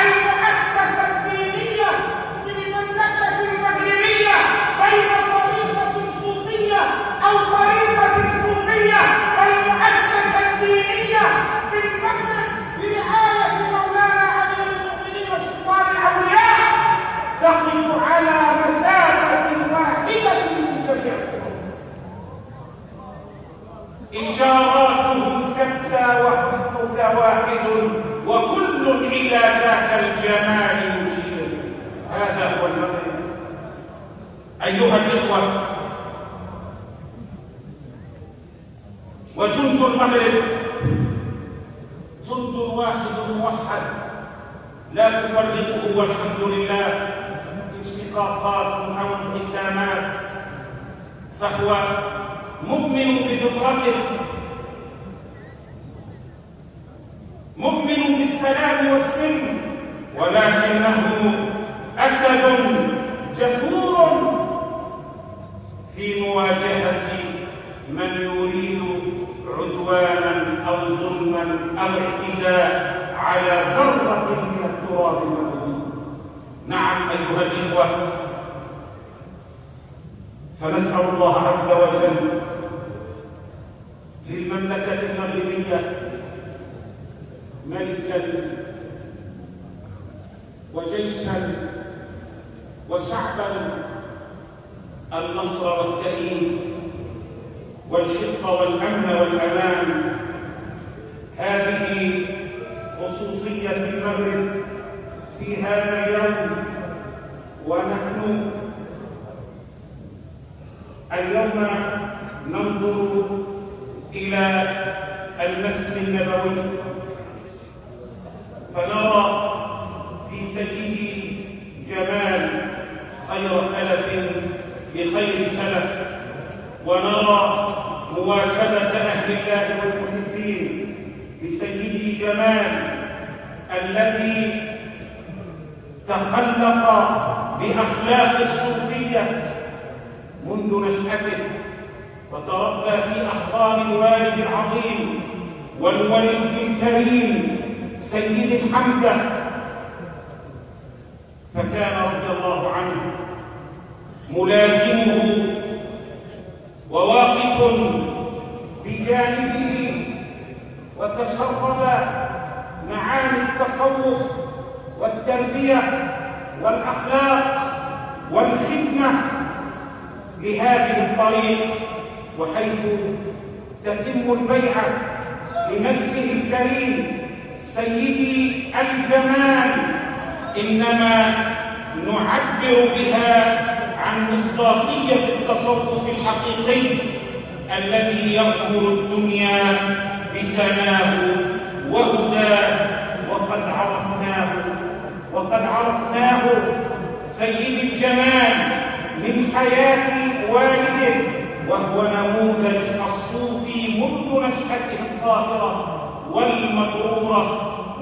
[SPEAKER 2] المؤسسة الدينية في المملكة المغربية بين طريقة صوفية أو طريقة صوفية. المؤسسة الدينية في المغرب برعاية مولانا أمير المؤمنين وسلطان الأولياء تقف على مسافة واحدة من جميع الطرق. إشاراتهم شتى وحسنك واحد وكل إلى ذاك الجمال يشير. هذا هو المغرب أيها الإخوة. وجند المغرب جند واحد موحد لا تفرقه والحمد لله انشقاقات أو انقسامات، فهو مؤمن بفطرته، مؤمن بالسلام والسلم، ولكنه أسد جسور في مواجهة من يريد عدوانا أو ظلما أو اعتداء على ذرة من التراب المغربي. نعم أيها الإخوة، فنسأل الله عز وجل للمملكة المغربية ملكا وجيشا وشعبا النصر والتأييد والحفظ والأمن والأمان. هذه خصوصية المغرب في هذا اليوم، ونحن اليوم ننظر إلى المسجد النبوي فنرى في سيدي جمال خير خلف بخير سلف، ونرى مواكبة أهل الله والمحبين بسيدي جمال الذي تخلق بأخلاق الصوفية منذ نشأته، وتربى في أحضان الوالد العظيم والولي الكريم سيد حمزة، فكان رضي الله عنه ملازمه وواقف بجانبه، وتشرب معاني التصوف والتربية والأخلاق والخدمة لهذه الطريق، وحيث تتم البيعة لنجده الكريم سيدي الجمال إنما نعبر بها عن مصداقية التصوف الحقيقي الذي يغمر الدنيا بسناه وهداه. وقد عرفناه سيد الجمال من حياة والده، وهو نموذج الصوفي منذ نشأته الطاهرة والمبرورة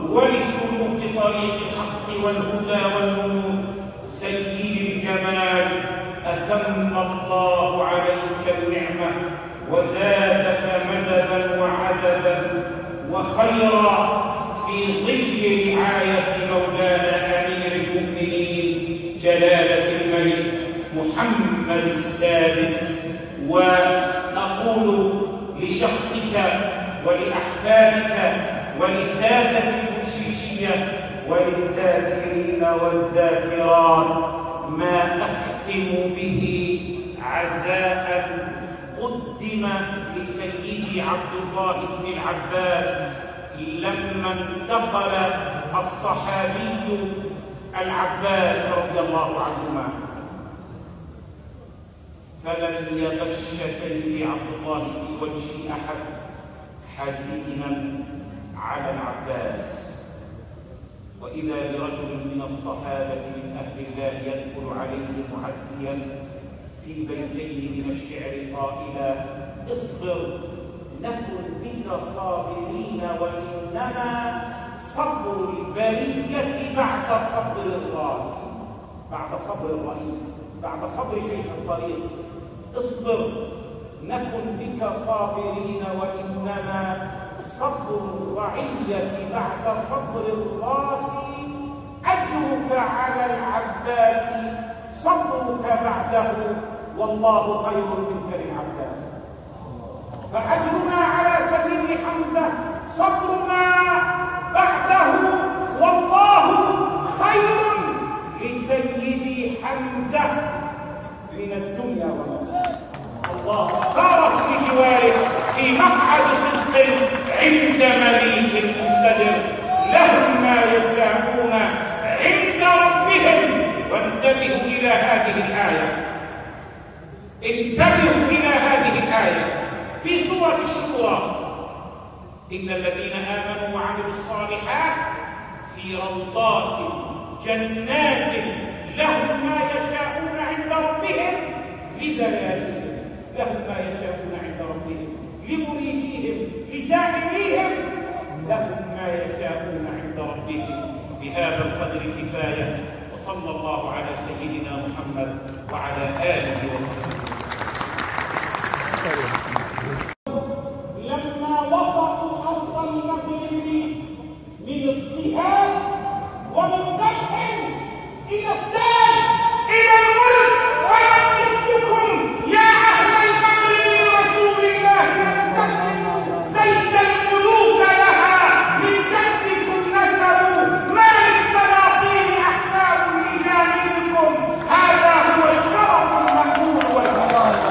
[SPEAKER 2] ولسلوك طريق الحق والهدى والنور. سيد الجمال أتم الله عليك النعمة وزادك مددا وعددا وخيرا في ظل رعاية مولانا أمير المؤمنين جلالة الملك محمد السادس. ونقول لشخصك ولأحفادك ولسادة البشيشية وللذاكرين والذاكرات ما أختم به عزاء قدم لسيدي عبد الله بن العباس لما انتقل الصحابي العباس رضي الله عنهما، فلن يغش سيدي عبد الله في وجه أحد حزينا على العباس. وإذا برجل من الصحابة من أهل الله يدخل عليه معزيا في بيتين من الشعر قائلا: اصبر نكن بك صابرين، وإنما صبر البرية بعد صبر الراس، بعد صبر الرئيس، بعد صبر شيخ الطريق. اصبر نكن بك صابرين، وإنما صبر الرعية بعد صبر الراس، أجرك على العباس صبرك بعده، والله خير منك للعباس. فأجرنا على سبيل حمزة صبرنا بعده، والله خير لسيدي حمزة من الدنيا والآخرة. الله اختارك في جواره في مقعد صدق عند مليك مقتدر، لهم ما يشاءون عند ربهم. وانتبهوا إلى هذه الآية، انتبهوا إلى هذه الآية في سورة الشورى: إن الذين آمنوا وعملوا الصالحات في روضات جنات لهم ما يشاءون عند ربهم لدلالهم، لهم ما يشاءون عند ربهم لمريديهم لزائريهم، لهم ما يشاءون عند ربهم. بهذا القدر كفاية، وصلى الله على سيدنا محمد وعلى آله وصحبه. لما وضعوا أرض المغرب من اضطهاد ومن ذبح إلى التاج إلى الملك، ولم يسلكم يا أهل المغرب لرسول الله ينتسبوا ليس الملوك لها من جدكم نسبوا، ما للسلاطين أحساب لجانبكم، هذا هو الشرف المأمول والفضائل.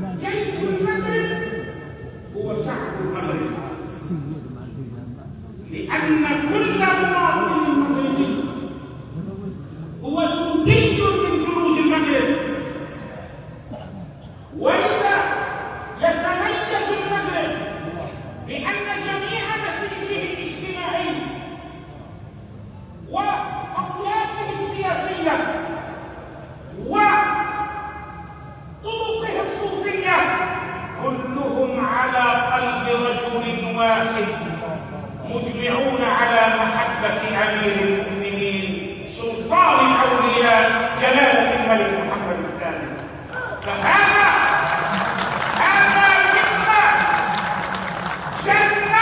[SPEAKER 2] وجيش المغرب هو شعب المغرب، لأن كل مواطن مغربي هو جندي من جنود المغرب. ولذا يتميز المغرب بأن جميع مسيره الاجتماعي وأطيافه السياسية وطرقه الصوفية كلهم على قلب رجل واحد، مجمعون على محبة أمير المؤمنين سلطان الأولياء جلالة الملك محمد السادس. فهذا مما جنب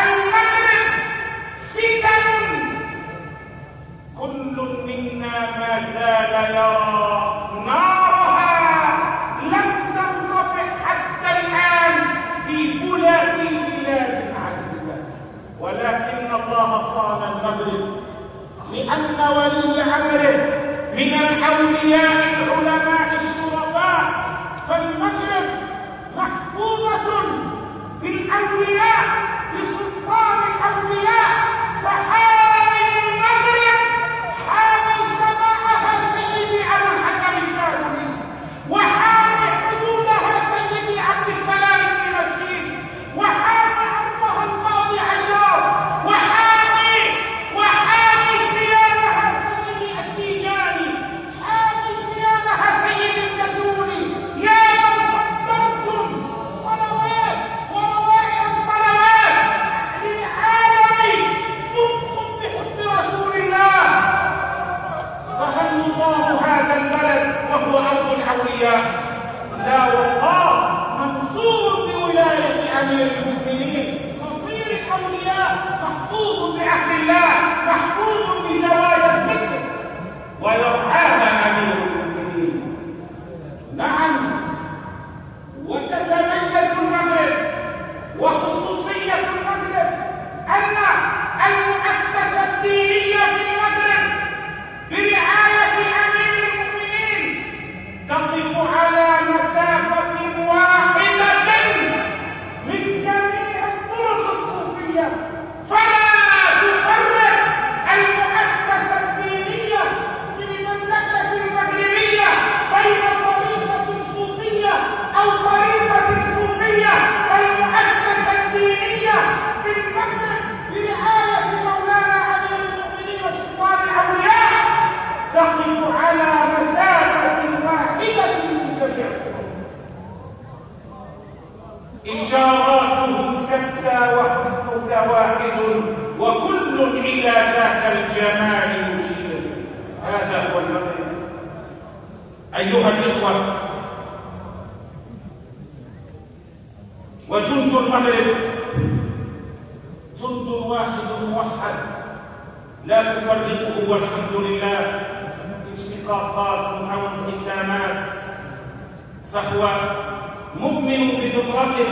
[SPEAKER 2] المغرب فتن، كل منا ما زال يرى نارها لم تنطفئ حتى الآن في بلاد عديدة، ولكن الله صان المغرب لأن ولي أمره من الأولياء العلماء الشرفاء، فالمغرب محفوظة بالأولياء بسلطان الأولياء. فحامل المغرب حامل سماءها سيدي أبو الحسن الشاذلي، وحامل حدودها سيدي عبد السلام بن رشيد، وحامل أرضها القاضي عياض، وحامي كيانها سيدي التيجاني، حامي كيانها سيدي الجزولي. يا من صدرتم صلوات وروائع الصلوات للعالم فضتم بحب رسول الله، فهل يضام هذا البلد وهو أرض الأولياء؟ لا والله، منصور بولاية أمير المؤمنين، نصير الأولياء محفوظ بأهل الله، محفوظ بزوايا الذكر ويرعاها أمير المؤمنين. نعم، وتتميز المغرب وخصوصية المغرب أن المؤسسة الدينية في المغرب برعاية أمير المؤمنين تقف على مسافة إشاراتهم شتى وحسنك واحد وكل إلى ذاك الجمال يشير. هذا هو المغرب أيها الإخوة. وجند المغرب جند واحد موحد لا تفرقه والحمد لله انشقاقات أو انقسامات، فهو مؤمن بفطرته،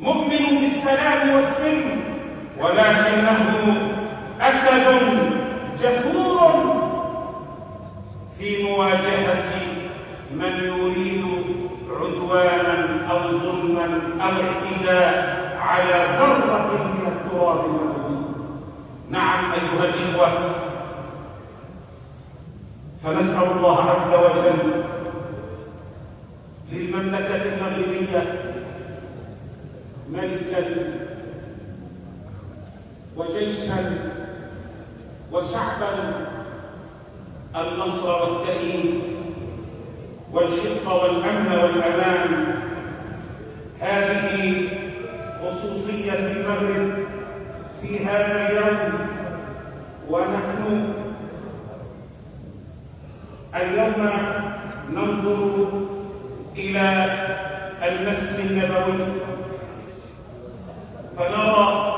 [SPEAKER 2] مؤمن بالسلام والسلم، ولكنه أسد جسور في مواجهة من يريد عدوانا أو ظلما أو اعتداء على ذرة من التراب الموجود. نعم أيها الإخوة، فنسأل الله عز وجل للمملكة المغربية ملكا وجيشا وشعبا النصر والتأييد والحفظ والأمن والأمان. هذه خصوصية المغرب في هذا اليوم، ونحن اليوم ننظر إلى المسجد النبوي فنرى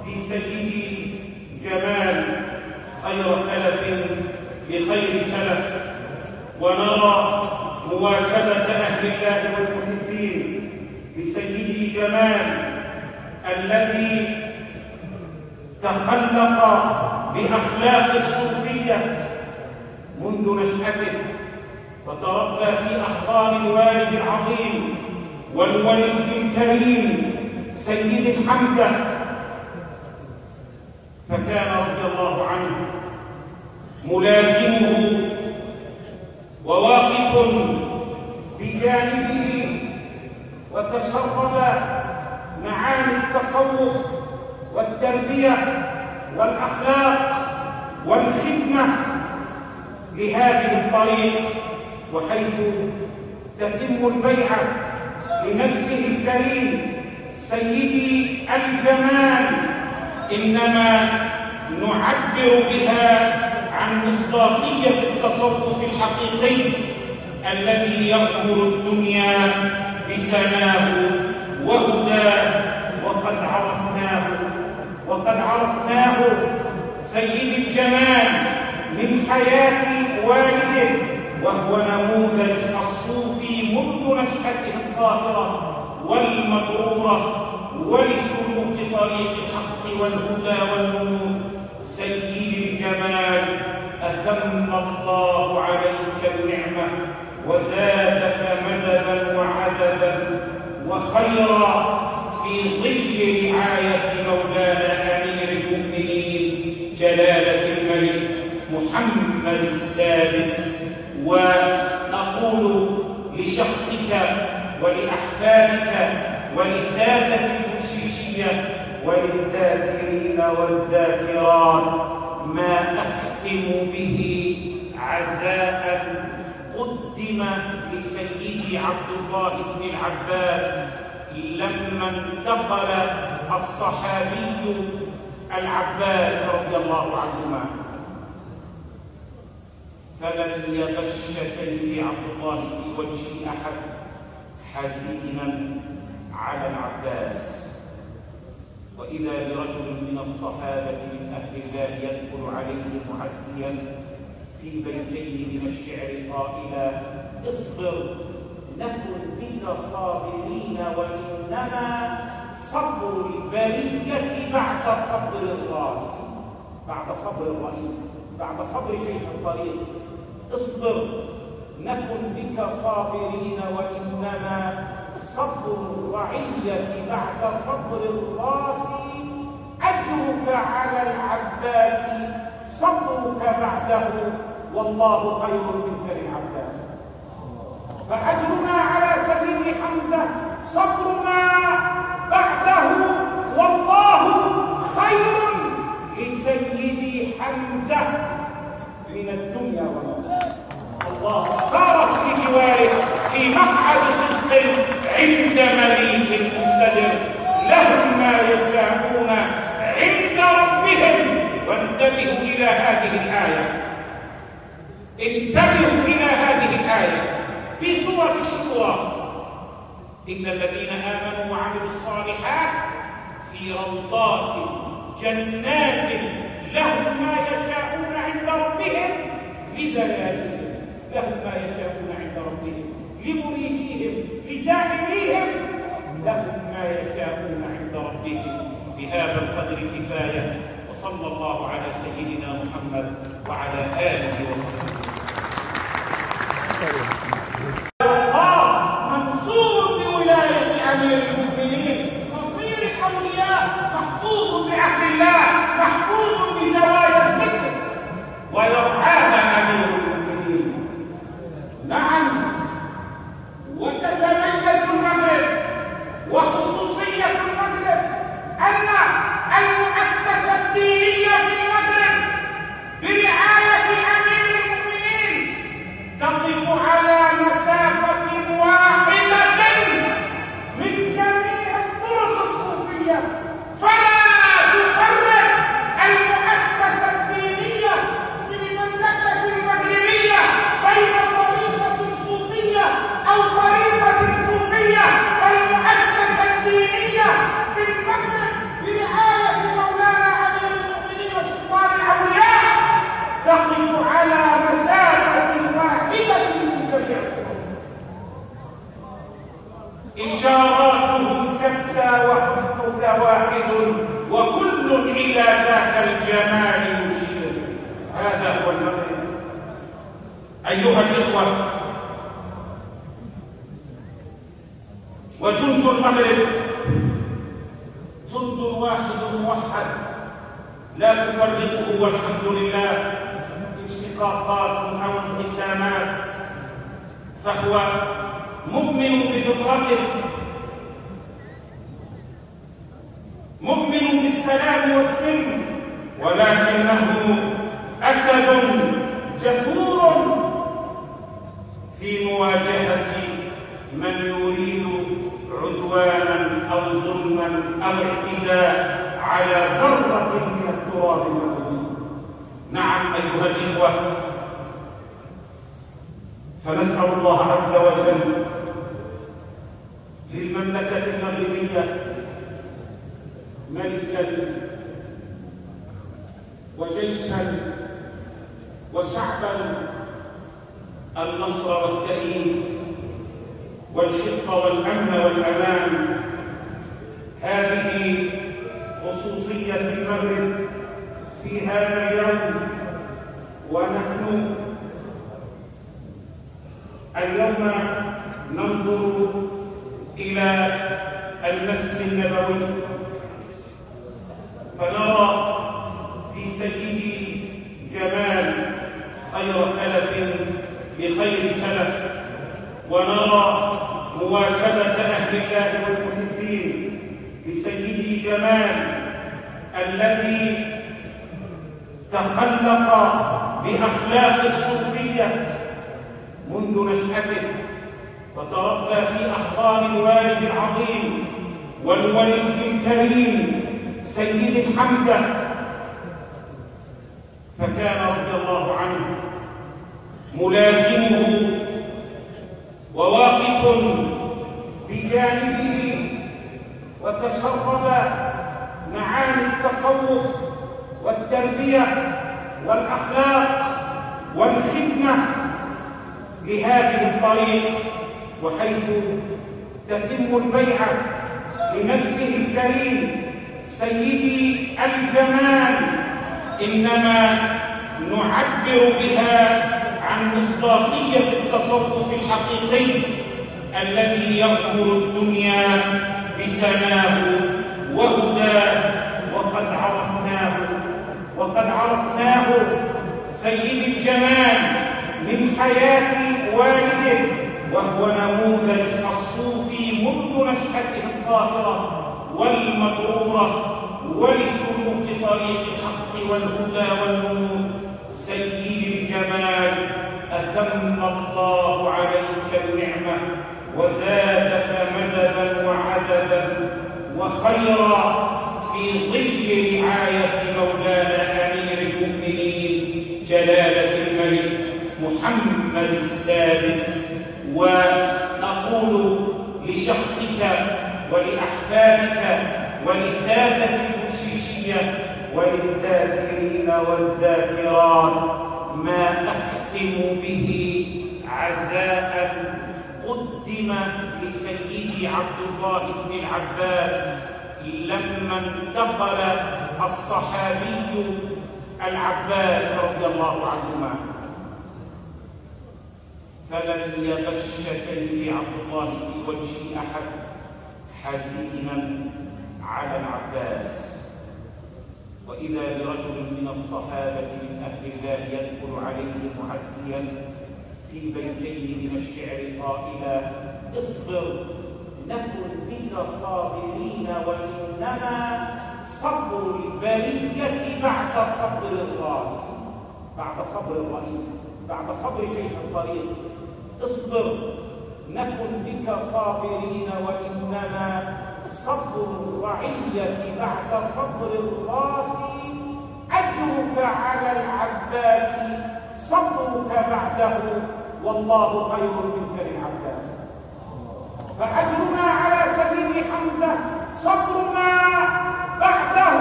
[SPEAKER 2] في سيدي جمال خير خلف بخير سلف، ونرى مواكبة أهل الله والمحبين بسيدي جمال الذي تخلق بأخلاق الصوفية منذ نشأته، وتربى في أحضان الوالد العظيم والولي الكريم سيد حمزة، فكان رضي الله عنه ملازمه وواقف بجانبه، وتشرب معاني التصوف والتربية والأخلاق والخدمة لهذه الطريق، وحيث تتم البيعة لنجده الكريم سيدي الجمال إنما نعبر بها عن مصداقية التصوف الحقيقي الذي يغمر الدنيا بسناه وهداه. وقد عرفناه سيد الجمال من حياة والده، وهو نموذج الصوفي منذ نشأته الطاهرة والمبرورة ولسلوك طريق الحق والهدى والنور. سيد الجمال أتم الله عليك النعمة وزادك مددا وعددا وخيرا في ظل رعاية مولانا أمير المؤمنين جلالة الملك محمد السادس. وأقول لشخصك ولأحفادك ولسادة البشيشية وللذاكرين والذاكرات ما أختم به عزاء قدم لسيدي عبد الله بن العباس لما انتقل الصحابي العباس رضي الله عنهما، فلن يغش سيدي عبد الله في وجه أحد حزينا على العباس. وإذا برجل من الصحابة من أهل الله يدخل عليه معزيا في بيتين من الشعر قائلا: اصبر نكن بك صابرين، وإنما صبر البرية بعد صبر الراس، بعد صبر الرئيس، بعد صبر شيخ الطريق. اصبر نكن بك صابرين، وإنما صبر الرعية بعد صبر الراس. أجرك على العباس صبرك بعده، والله خير منك للعباس. فأجرنا على سبيل حمزة صبرنا بعده، والله خير لسيدي حمزة من الدنيا والآخرة. الله بارك في جواره في في مقعد صدق عند مليك مقتدر. لهم ما يشاءون عند ربهم. وانتبهوا إلى هذه الآية، انتبهوا إلى هذه الآية في سورة الشورى: إن الذين آمنوا وعملوا الصالحات في روضات جنات لهم ما يشاءون عند ربهم لدلالهم. لهم ما يشاءون عند ربهم لمريديهم لزائريهم. لهم ما يشاءون عند ربهم. بهذا القدر كفاية. وصلى الله على سيدنا محمد وعلى آله وصحبه. منصور بولاية أمير المؤمنين، نصير الأولياء، محفوظ بعهد الله، محفوظ بزوايا الذكر، ويرعاها أمير المؤمنين. نعم، وتتميز المغرب وخصوصية المغرب أن المؤسسة الدينية في المغرب برعاية أمير المؤمنين تقف على مسافة واحدة من جميع الطرق الصوفية. فلا تفرق المؤسسة الدينية في المملكة المغربية بين طريقة صوفية أو طريقة صوفية. المؤسسة الدينية في المغرب برعاية مولانا أمير المؤمنين وسلطان الأولياء تقف على مسافة واحدة من جميع الطرق. إشاراتهم شتى وحسنك واحد وكل إلى ذاك الجمال يشير. هذا هو المغرب أيها الإخوة. وجند المغرب جند واحد موحد لا تفرقه والحمد لله انشقاقات أو انقسامات، فهو مؤمن بفطرته، مؤمن بالسلام والسلم، ولكنه أسد جسور في مواجهة من يريد عدوانا أو ظلما أو اعتداء على ذرة من التراب المغربي. نعم أيها الإخوة، فنسأل الله عز وجل للمملكة المغربية ملكا وجيشا وشعبا النصر والتأييد والحفظ والأمن والأمان. هذه خصوصية المغرب في هذا اليوم. ونحن اليوم ننظر إلى المسجد النبوي فنرى في سيدي جمال خير خلف بخير سلف، ونرى مواكبة أهل الله والمحبين بسيدي جمال الذي تخلق بأخلاق الصوفية منذ نشأته، وتربى في أحضان الوالد العظيم والولي الكريم سيد حمزة، فكان رضي الله عنه ملازمه وواقف بجانبه، وتشرب معاني التصوف والتربية والأخلاق والخدمة لهذه الطريق. وحيث تتم البيعة لنجده الكريم سيدي الجمال إنما نعبر بها عن مصداقية التصوف الحقيقي الذي يغمر الدنيا بسناه وهداه. وقد عرفناه سيد الجمال من حياة والده، وهو نموذج الصوفي منذ نشأته الطاهرة والمبرورة ولسلوك طريق الحق والهدى والنور. سيد الجمال أتم الله عليك النعمة وزادك مددا وعددا وخيرا في ظل رعاية مولانا أمير المؤمنين جلالة الملك محمد السادس. ونقول لشخصك ولأحفادك ولسادة البشيشية وللذاكرين والذاكرات ما أختم به عزاء قدم لسيدي عبد الله بن العباس لما انتقل الصحابي العباس رضي الله عنهما، فلن يغش سيدي عبد الله في وجه أحد حزينا على العباس. وإذا برجل من الصحابة من أهل الله يدخل عليه معزيا في بيتين من الشعر قائلا: اصبر نكن بك صابرين، وإنما صبر البرية بعد صبر الراس، بعد صبر الرئيس، بعد صبر شيخ الطريق. اصبر نكن بك صابرين، وإنما صبر الرعية بعد صبر الراس، أجرك على العباس صبرك بعده، والله خير منك للعباس. فأجرنا على سبيل حمزة صبرنا بعده،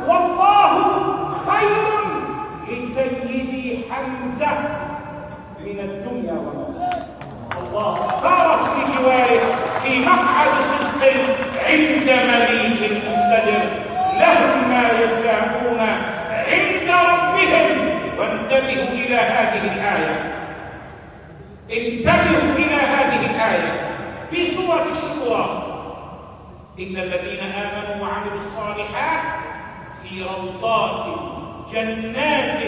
[SPEAKER 2] والله خير لسيدي حمزة من الدنيا وما الله بارك في جواره في مقعد صدق عند مليك مقتدر، لهم ما يشاءون عند ربهم. وانتبهوا إلى هذه الآية، انتبهوا إلى هذه الآية في سورة الشورى: إن الذين آمنوا وعملوا الصالحات في روضات جنات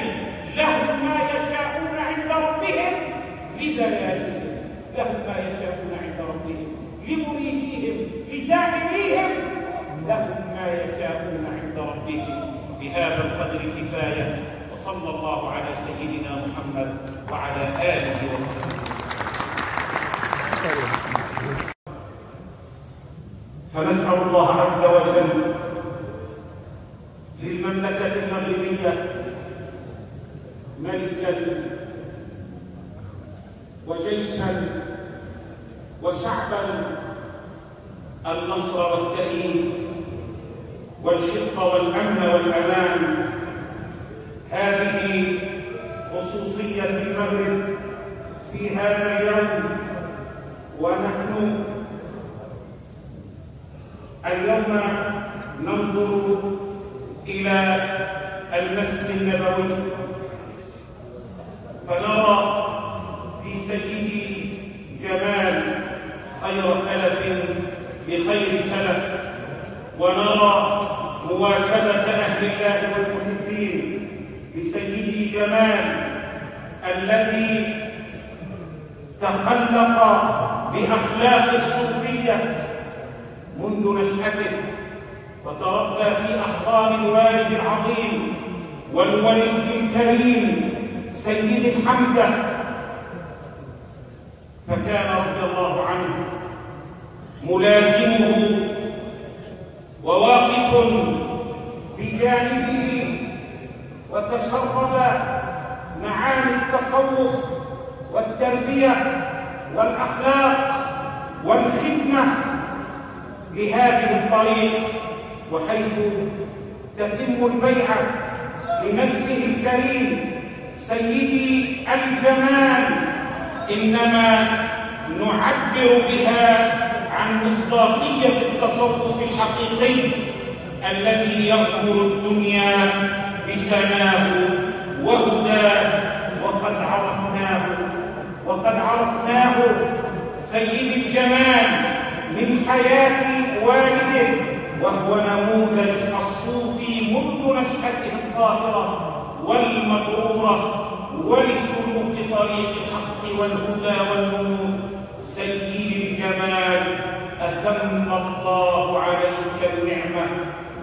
[SPEAKER 2] لهم ما يشاءون عند ربهم لدلالهم، لهم ما يشاءون عند ربهم لمريديهم لزائريهم، لهم ما يشاءون عند ربهم. بهذا القدر كفاية، وصلى الله على سيدنا محمد وعلى آله وصحبه. فنسأل الله عز وجل للمملكة المغربية ملكا وجيشا وشعبا النصر والتأييد والحفظ والأمن والأمان. هذه خصوصية المغرب في هذا اليوم، ونحن اليوم ننظر إلى المسجد النبوي فنرى في سيدي جمال خير خلف بخير سلف، ونرى مواكبة أهل الله والمحبين بسيدي جمال الذي تخلق بأخلاق الصوفية منذ نشأته، وتربى في أحضان الوالد العظيم والولي الكريم سيد حمزة، فكان رضي الله عنه ملازمه وواقف بجانبه، وتشرب معاني التصوف والتربية والأخلاق والخدمة لهذه الطريق، وحيث تتم البيعة لنجده الكريم سيدي الجمال إنما نعبر بها عن مصداقية التصوف الحقيقي الذي يغمر الدنيا بسناه وهداه. وقد عرفناه سيد الجمال من حياة والده، وهو نموذج الصوفي منذ نشأته الطاهرة والمبرورة ولسلوك طريق الحق والهدى والنور. سيد الجمال أتم الله عليك النعمة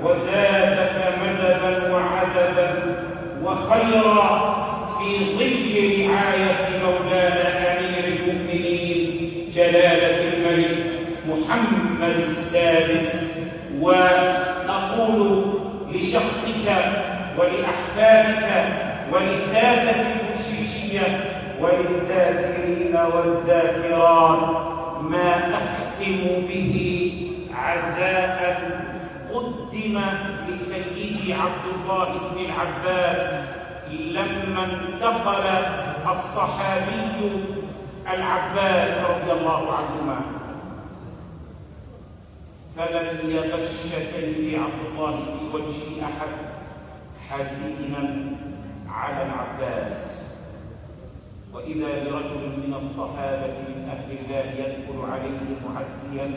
[SPEAKER 2] وزادك مددا وعددا وخيرا في ظل رعاية مولانا أمير المؤمنين جلالة محمد السادس. وأقول لشخصك ولأحفادك ولسادة البشيشية وللذاكرين والذاكرات ما أختم به عزاء قدم لسيدي عبد الله بن العباس لما انتقل الصحابي العباس رضي الله عنهما، فلن يغش سيدي عبد الله في وجه أحد حزينا على العباس. وإذا برجل من الصحابة من أهل الله يدخل عليه معزيا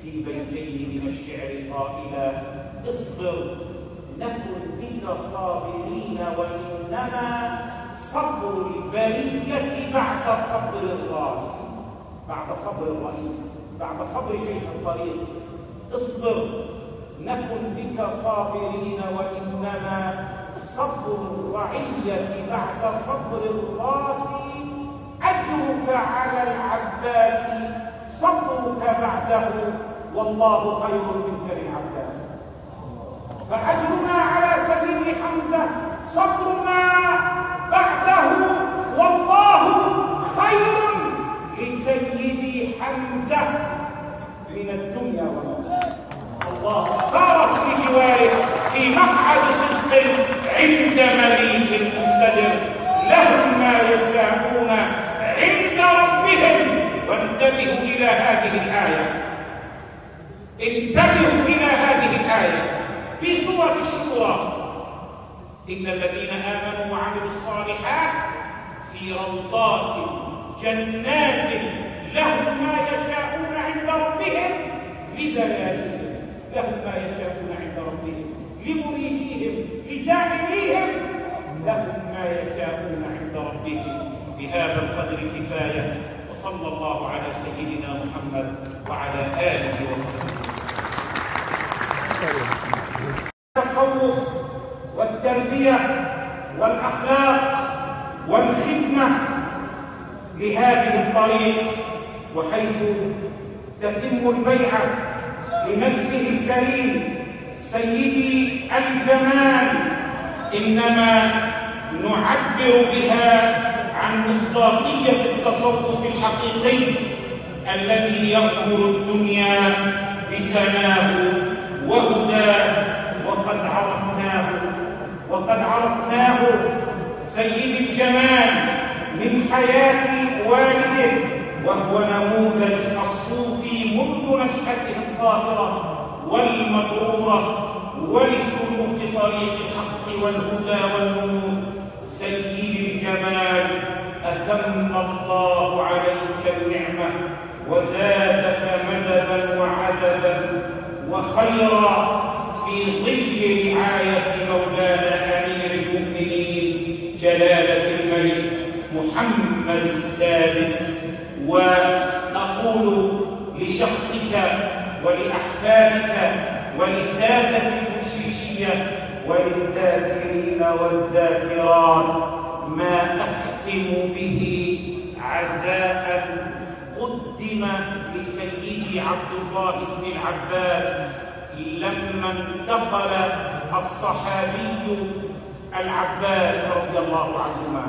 [SPEAKER 2] في بيتين من الشعر قائلا: اصبر نكن بك صابرين، وإنما صبر البرية بعد صبر الراس، بعد صبر الرئيس، بعد صبر شيخ الطريق. اصبر نكن بك صابرين، وإنما صبر الرعية بعد صبر الراس، أجرك على العباس صبرك بعده، والله خير منك للعباس. فأجرنا على سبيل حمزة صبرنا بعده، والله خير لسيدي حمزة من الدنيا والآخرة. الله اختاره في جواره في مقعد صدق عند مليك مقتدر، لهم ما يشاءون عند ربهم. وانتبهوا إلى هذه الآية، انتبهوا إلى هذه الآية في سورة الشورى: إن الذين آمنوا وعملوا الصالحات في روضات جنات لهم ما يشاءون عند ربهم لدلالهم، لهم ما يشاءون عند ربهم لمريديهم لسائليهم، لهم ما يشاءون عند ربهم. بهذا القدر كفاية، وصلى الله على سيدنا محمد وعلى آله وصحبه. التصوف والتربية والأخلاق والخدمة لهذه الطريق، وحيث تتم البيعة لمجده الكريم سيدي الجمال، إنما نعبر بها عن مصداقية التصوف الحقيقي الذي يغمر الدنيا بسناه وهداه. وقد عرفناه سيد الجمال من حياة والده، وهو نموذج الصوفي منذ نشأته الطاهرة والمبرورة ولسلوك طريق الحق والهدى والنور. سيد الجمال، أتم الله عليك النعمة وزادك مددا وعددا وخيرا في ظل رعاية مولانا أمير المؤمنين جلالة الملك محمد السادس. وأقول لشخصك ولأحفادك ولسادة البشيشية وللذاكرين والذاكرات ما أختم به عزاء قدم لسيدي عبد الله بن العباس لما انتقل الصحابي العباس رضي الله عنهما،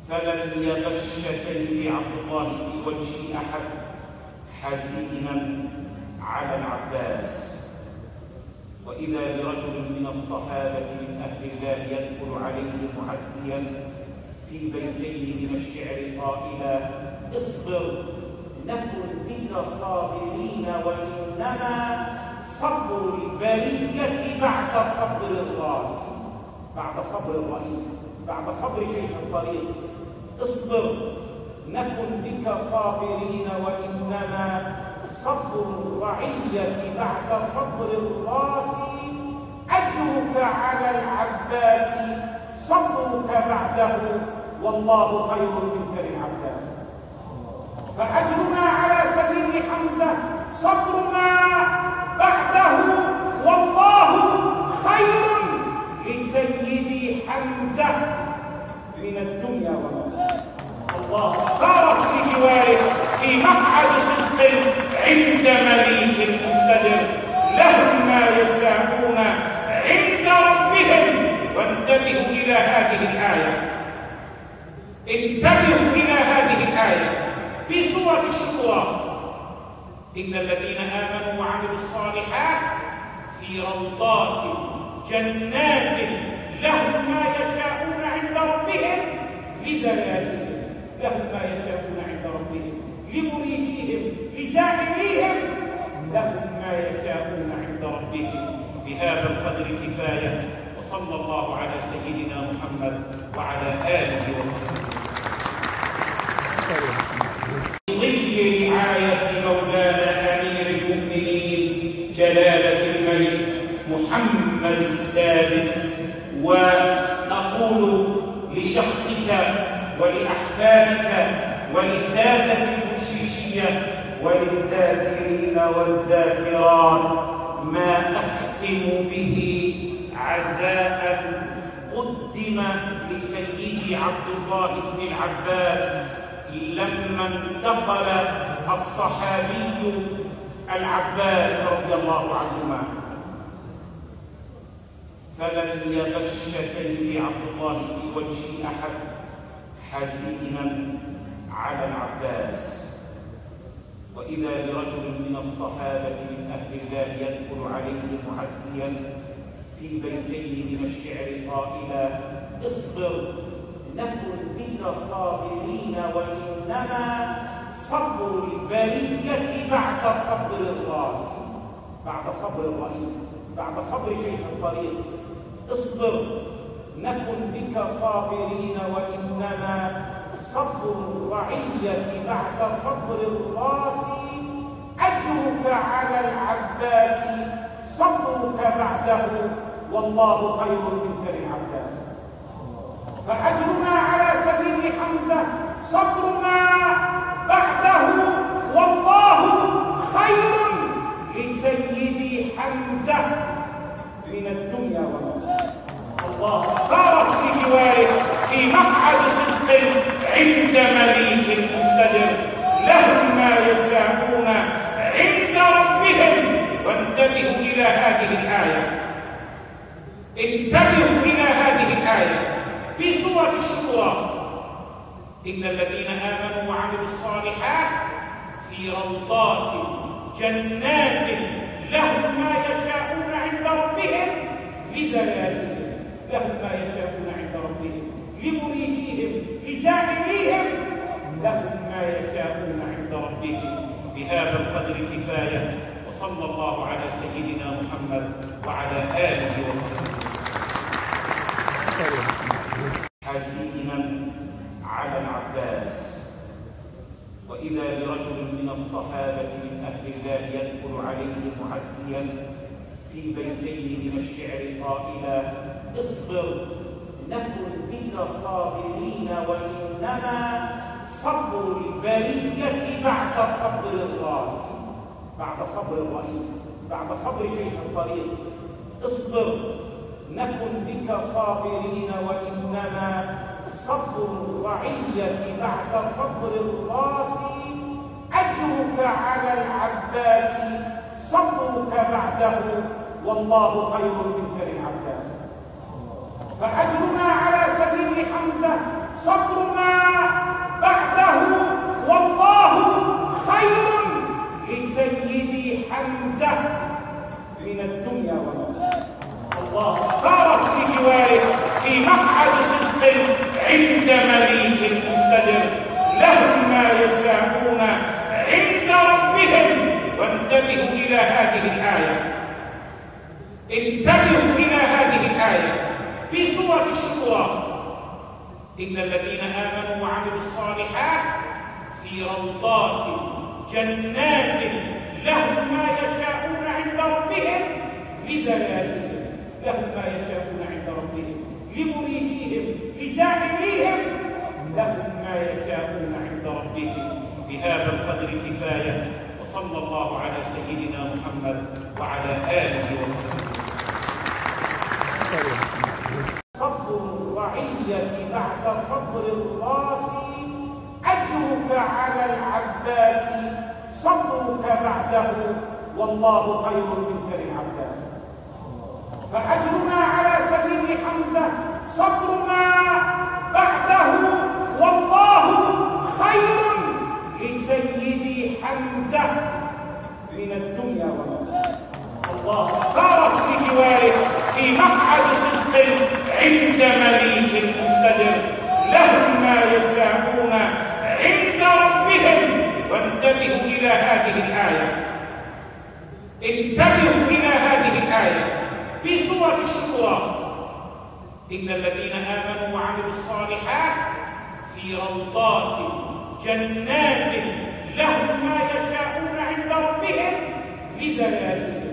[SPEAKER 2] فلن يغش سيدي عبد الله في وجه أحد حزينا على العباس. وإذا برجل من الصحابة من أهل الله يدخل عليه معزيا في بيتين من الشعر قائلا: اصبر نكن بك صابرين، وإنما صبر البرية بعد صبر الراس، بعد صبر الرئيس، بعد صبر شيخ الطريق. اصبر نكن بك صابرين، وإنما صبر الرعية بعد صبر الراس، أجرك على العباس صبرك بعده، والله خير منك للعباس. فأجرنا على سبيل حمزة صبرنا بعده، والله خير لسيدي حمزة من الدنيا والآخرة. الله اختاره في جواره في مقعد الآية. انتبهوا إلى هذه الآية في سورة الشورى: إن الذين آمنوا وعملوا الصالحات في روضات جنات لهم ما يشاءون عند ربهم لدلالهم، لهم ما يشاءون عند ربهم لمريديهم لزائريهم، لهم ما يشاءون عند ربهم. بهذا القدر كفاية، وصلى الله على سيدنا محمد وعلى آله وصحبه. ظل رعاية مولانا أمير المؤمنين جلالة الملك محمد السادس، ونقول لشخصك ولأحفادك ولسادة البشيشية وللذاكرين والذاكرات ما أختم به عزاء قدم لسيدي عبد الله بن العباس لما انتقل الصحابي العباس رضي الله عنهما، فلن يغش سيدي عبد الله في وجه أحد حزينا على العباس. وإذا برجل من الصحابة من أهل الله يدخل عليه معزيا في بيتين من الشعر قائلا: اصبر نكن بك صابرين، وإنما صبر البرية بعد صبر الراس، بعد صبر الرئيس، بعد صبر شيخ الطريق. اصبر نكن بك صابرين، وإنما صبر الرعية بعد صبر الراس، أجرك على العباس صبرك بعده، والله خير منك للعباس. فأجرنا على سبيل حمزة صبرنا بعده، والله خير لسيدي حمزة من الدنيا والآخرة. الله بارك في جواره في مقعد صدق عند مليك مقتدر، لهم ما يشاءون عند ربهم. وانتبهوا إلى هذه الآية، انتبهوا إلى هذه الآية في سورة الشورى: إن الذين آمنوا وعملوا الصالحات في روضات جنات لهم ما يشاءون عند ربهم لدلالهم، لهم ما يشاءون عند ربهم لمريديهم لزائريهم، لهم ما يشاءون عند ربهم. بهذا القدر كفاية، وصلى الله على سيدنا محمد وعلى آله وصحبه. حزينا على العباس. وإذا برجل من الصحابة من أهل الله يدخل عليه معزيا في بيتين من الشعر قائلا: اصبر نكن بك صابرين، وإنما صبر البرية بعد صبر الراس، بعد صبر الرئيس، بعد صبر شيخ الطريق. اصبر نكن بك صابرين، وإنما صبر الرعية بعد صبر الراس، أجرك على العباس صبرك بعده، والله خير منك للعباس. فأجرنا على سبيل حمزة صبرنا بعده، والله خير لسيدي حمزة من الدنيا والآخرة. الله بارك في جواره في مقعد صدق عند مليك مقتدر، لهم ما يشاءون عند ربهم. وانتبهوا إلى هذه الآية، انتبهوا إلى هذه الآية في سورة الشورى: إن الذين آمنوا وعملوا الصالحات في روضات جنات لهم ما يشاءون عند ربهم لدلالهم، لهم ما يشاءون عند ربهم لمريديهم لزائريهم، لهم ما يشاءون عند ربهم. بهذا القدر كفاية، وصلى الله على سيدنا محمد وعلى آله وصحبه. صبر الرعية بعد صبر الراس، أجرك على العباس صبرك بعده، والله خير منك للعباس. فأجرنا على سبيل حمزة صبرنا سورة الشورى إن الذين آمنوا وعملوا الصالحات في روضات جنات لهم ما يشاءون عند ربهم لدلالهم،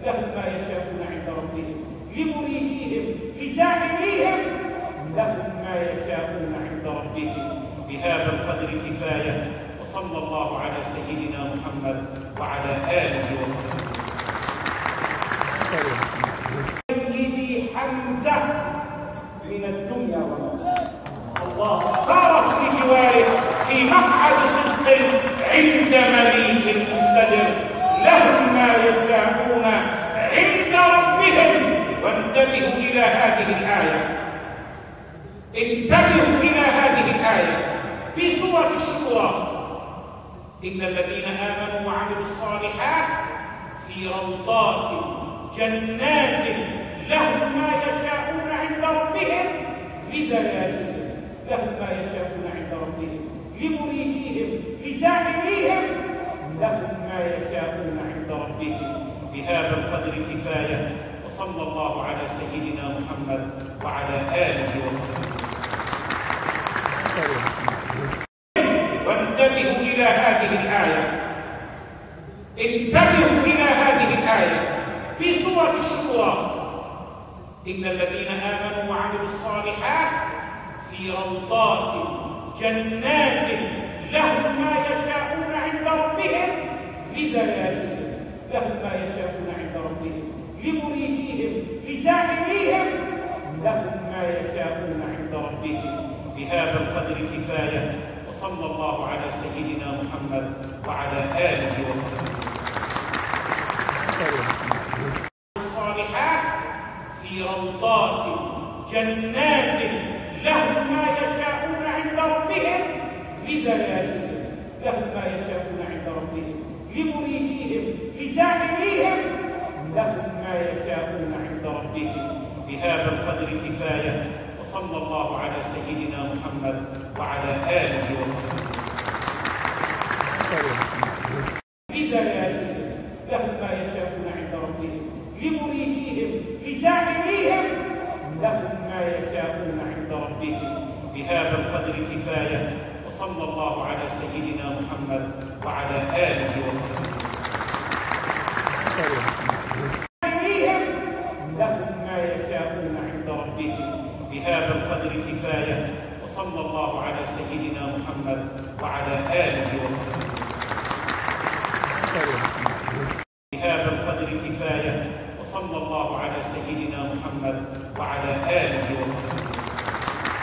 [SPEAKER 2] لهم ما يشاءون عند ربهم لمريديهم لزائريهم، لهم ما يشاءون عند ربهم. بهذا القدر كفاية، وصلى الله على سيدنا محمد وعلى آله وصحبه. سيدي حمزة من الدنيا والآخرة، الله اختاره في جواره في مقعد صدق عند مليك مقتدر، لهم ما يشاءون عند ربهم. وانتبهوا إلى هذه الآية، انتبهوا إلى هذه الآية في سورة الشورى إن الذين آمنوا وعملوا الصالحات في روضات جنات لهم ما يشاءون عند ربهم لدلالهم، لهم ما يشاءون عند ربهم لمريديهم لزائريهم، لهم ما يشاءون عند ربهم. بهذا القدر كفاية، وصلى الله على سيدنا محمد وعلى آله وصحبه. وانتبهوا إلى هذه الآية، انتبهوا إلى هذه الآية في سورة الشورى إن الذين آمنوا وعملوا الصالحات في روضات جنات لهم ما يشاءون عند ربهم لدلالهم، لهم ما يشاءون عند ربهم لمريديهم لزائريهم، لهم ما يشاءون عند ربهم. بهذا القدر كفاية، وصلى الله على سيدنا محمد وعلى آله وصحبه. الصالحات في روضات جنات لهم ما يشاءون عند ربهم لدلالهم، لهم ما يشاءون عند ربهم لمريديهم لزائريهم، لهم ما يشاءون عند ربهم. بهذا القدر كفاية، وصلى الله على سيدنا محمد وعلى آله وصحبه. لدلالهم، لهم ما يشاءون عند ربهم لمريديهم لزائريهم، لهم ما يشاءون عند ربهم. بهذا القدر كفاية، وصلى الله على سيدنا محمد وعلى آله وصحبه. لهم ما يشاءون عند ربهم. بهذا القدر كفاية، وصلى الله على سيدنا محمد وعلى آله وصحبه. بهذا القدر كفاية، وصلى الله على سيدنا محمد وعلى آله وصحبه.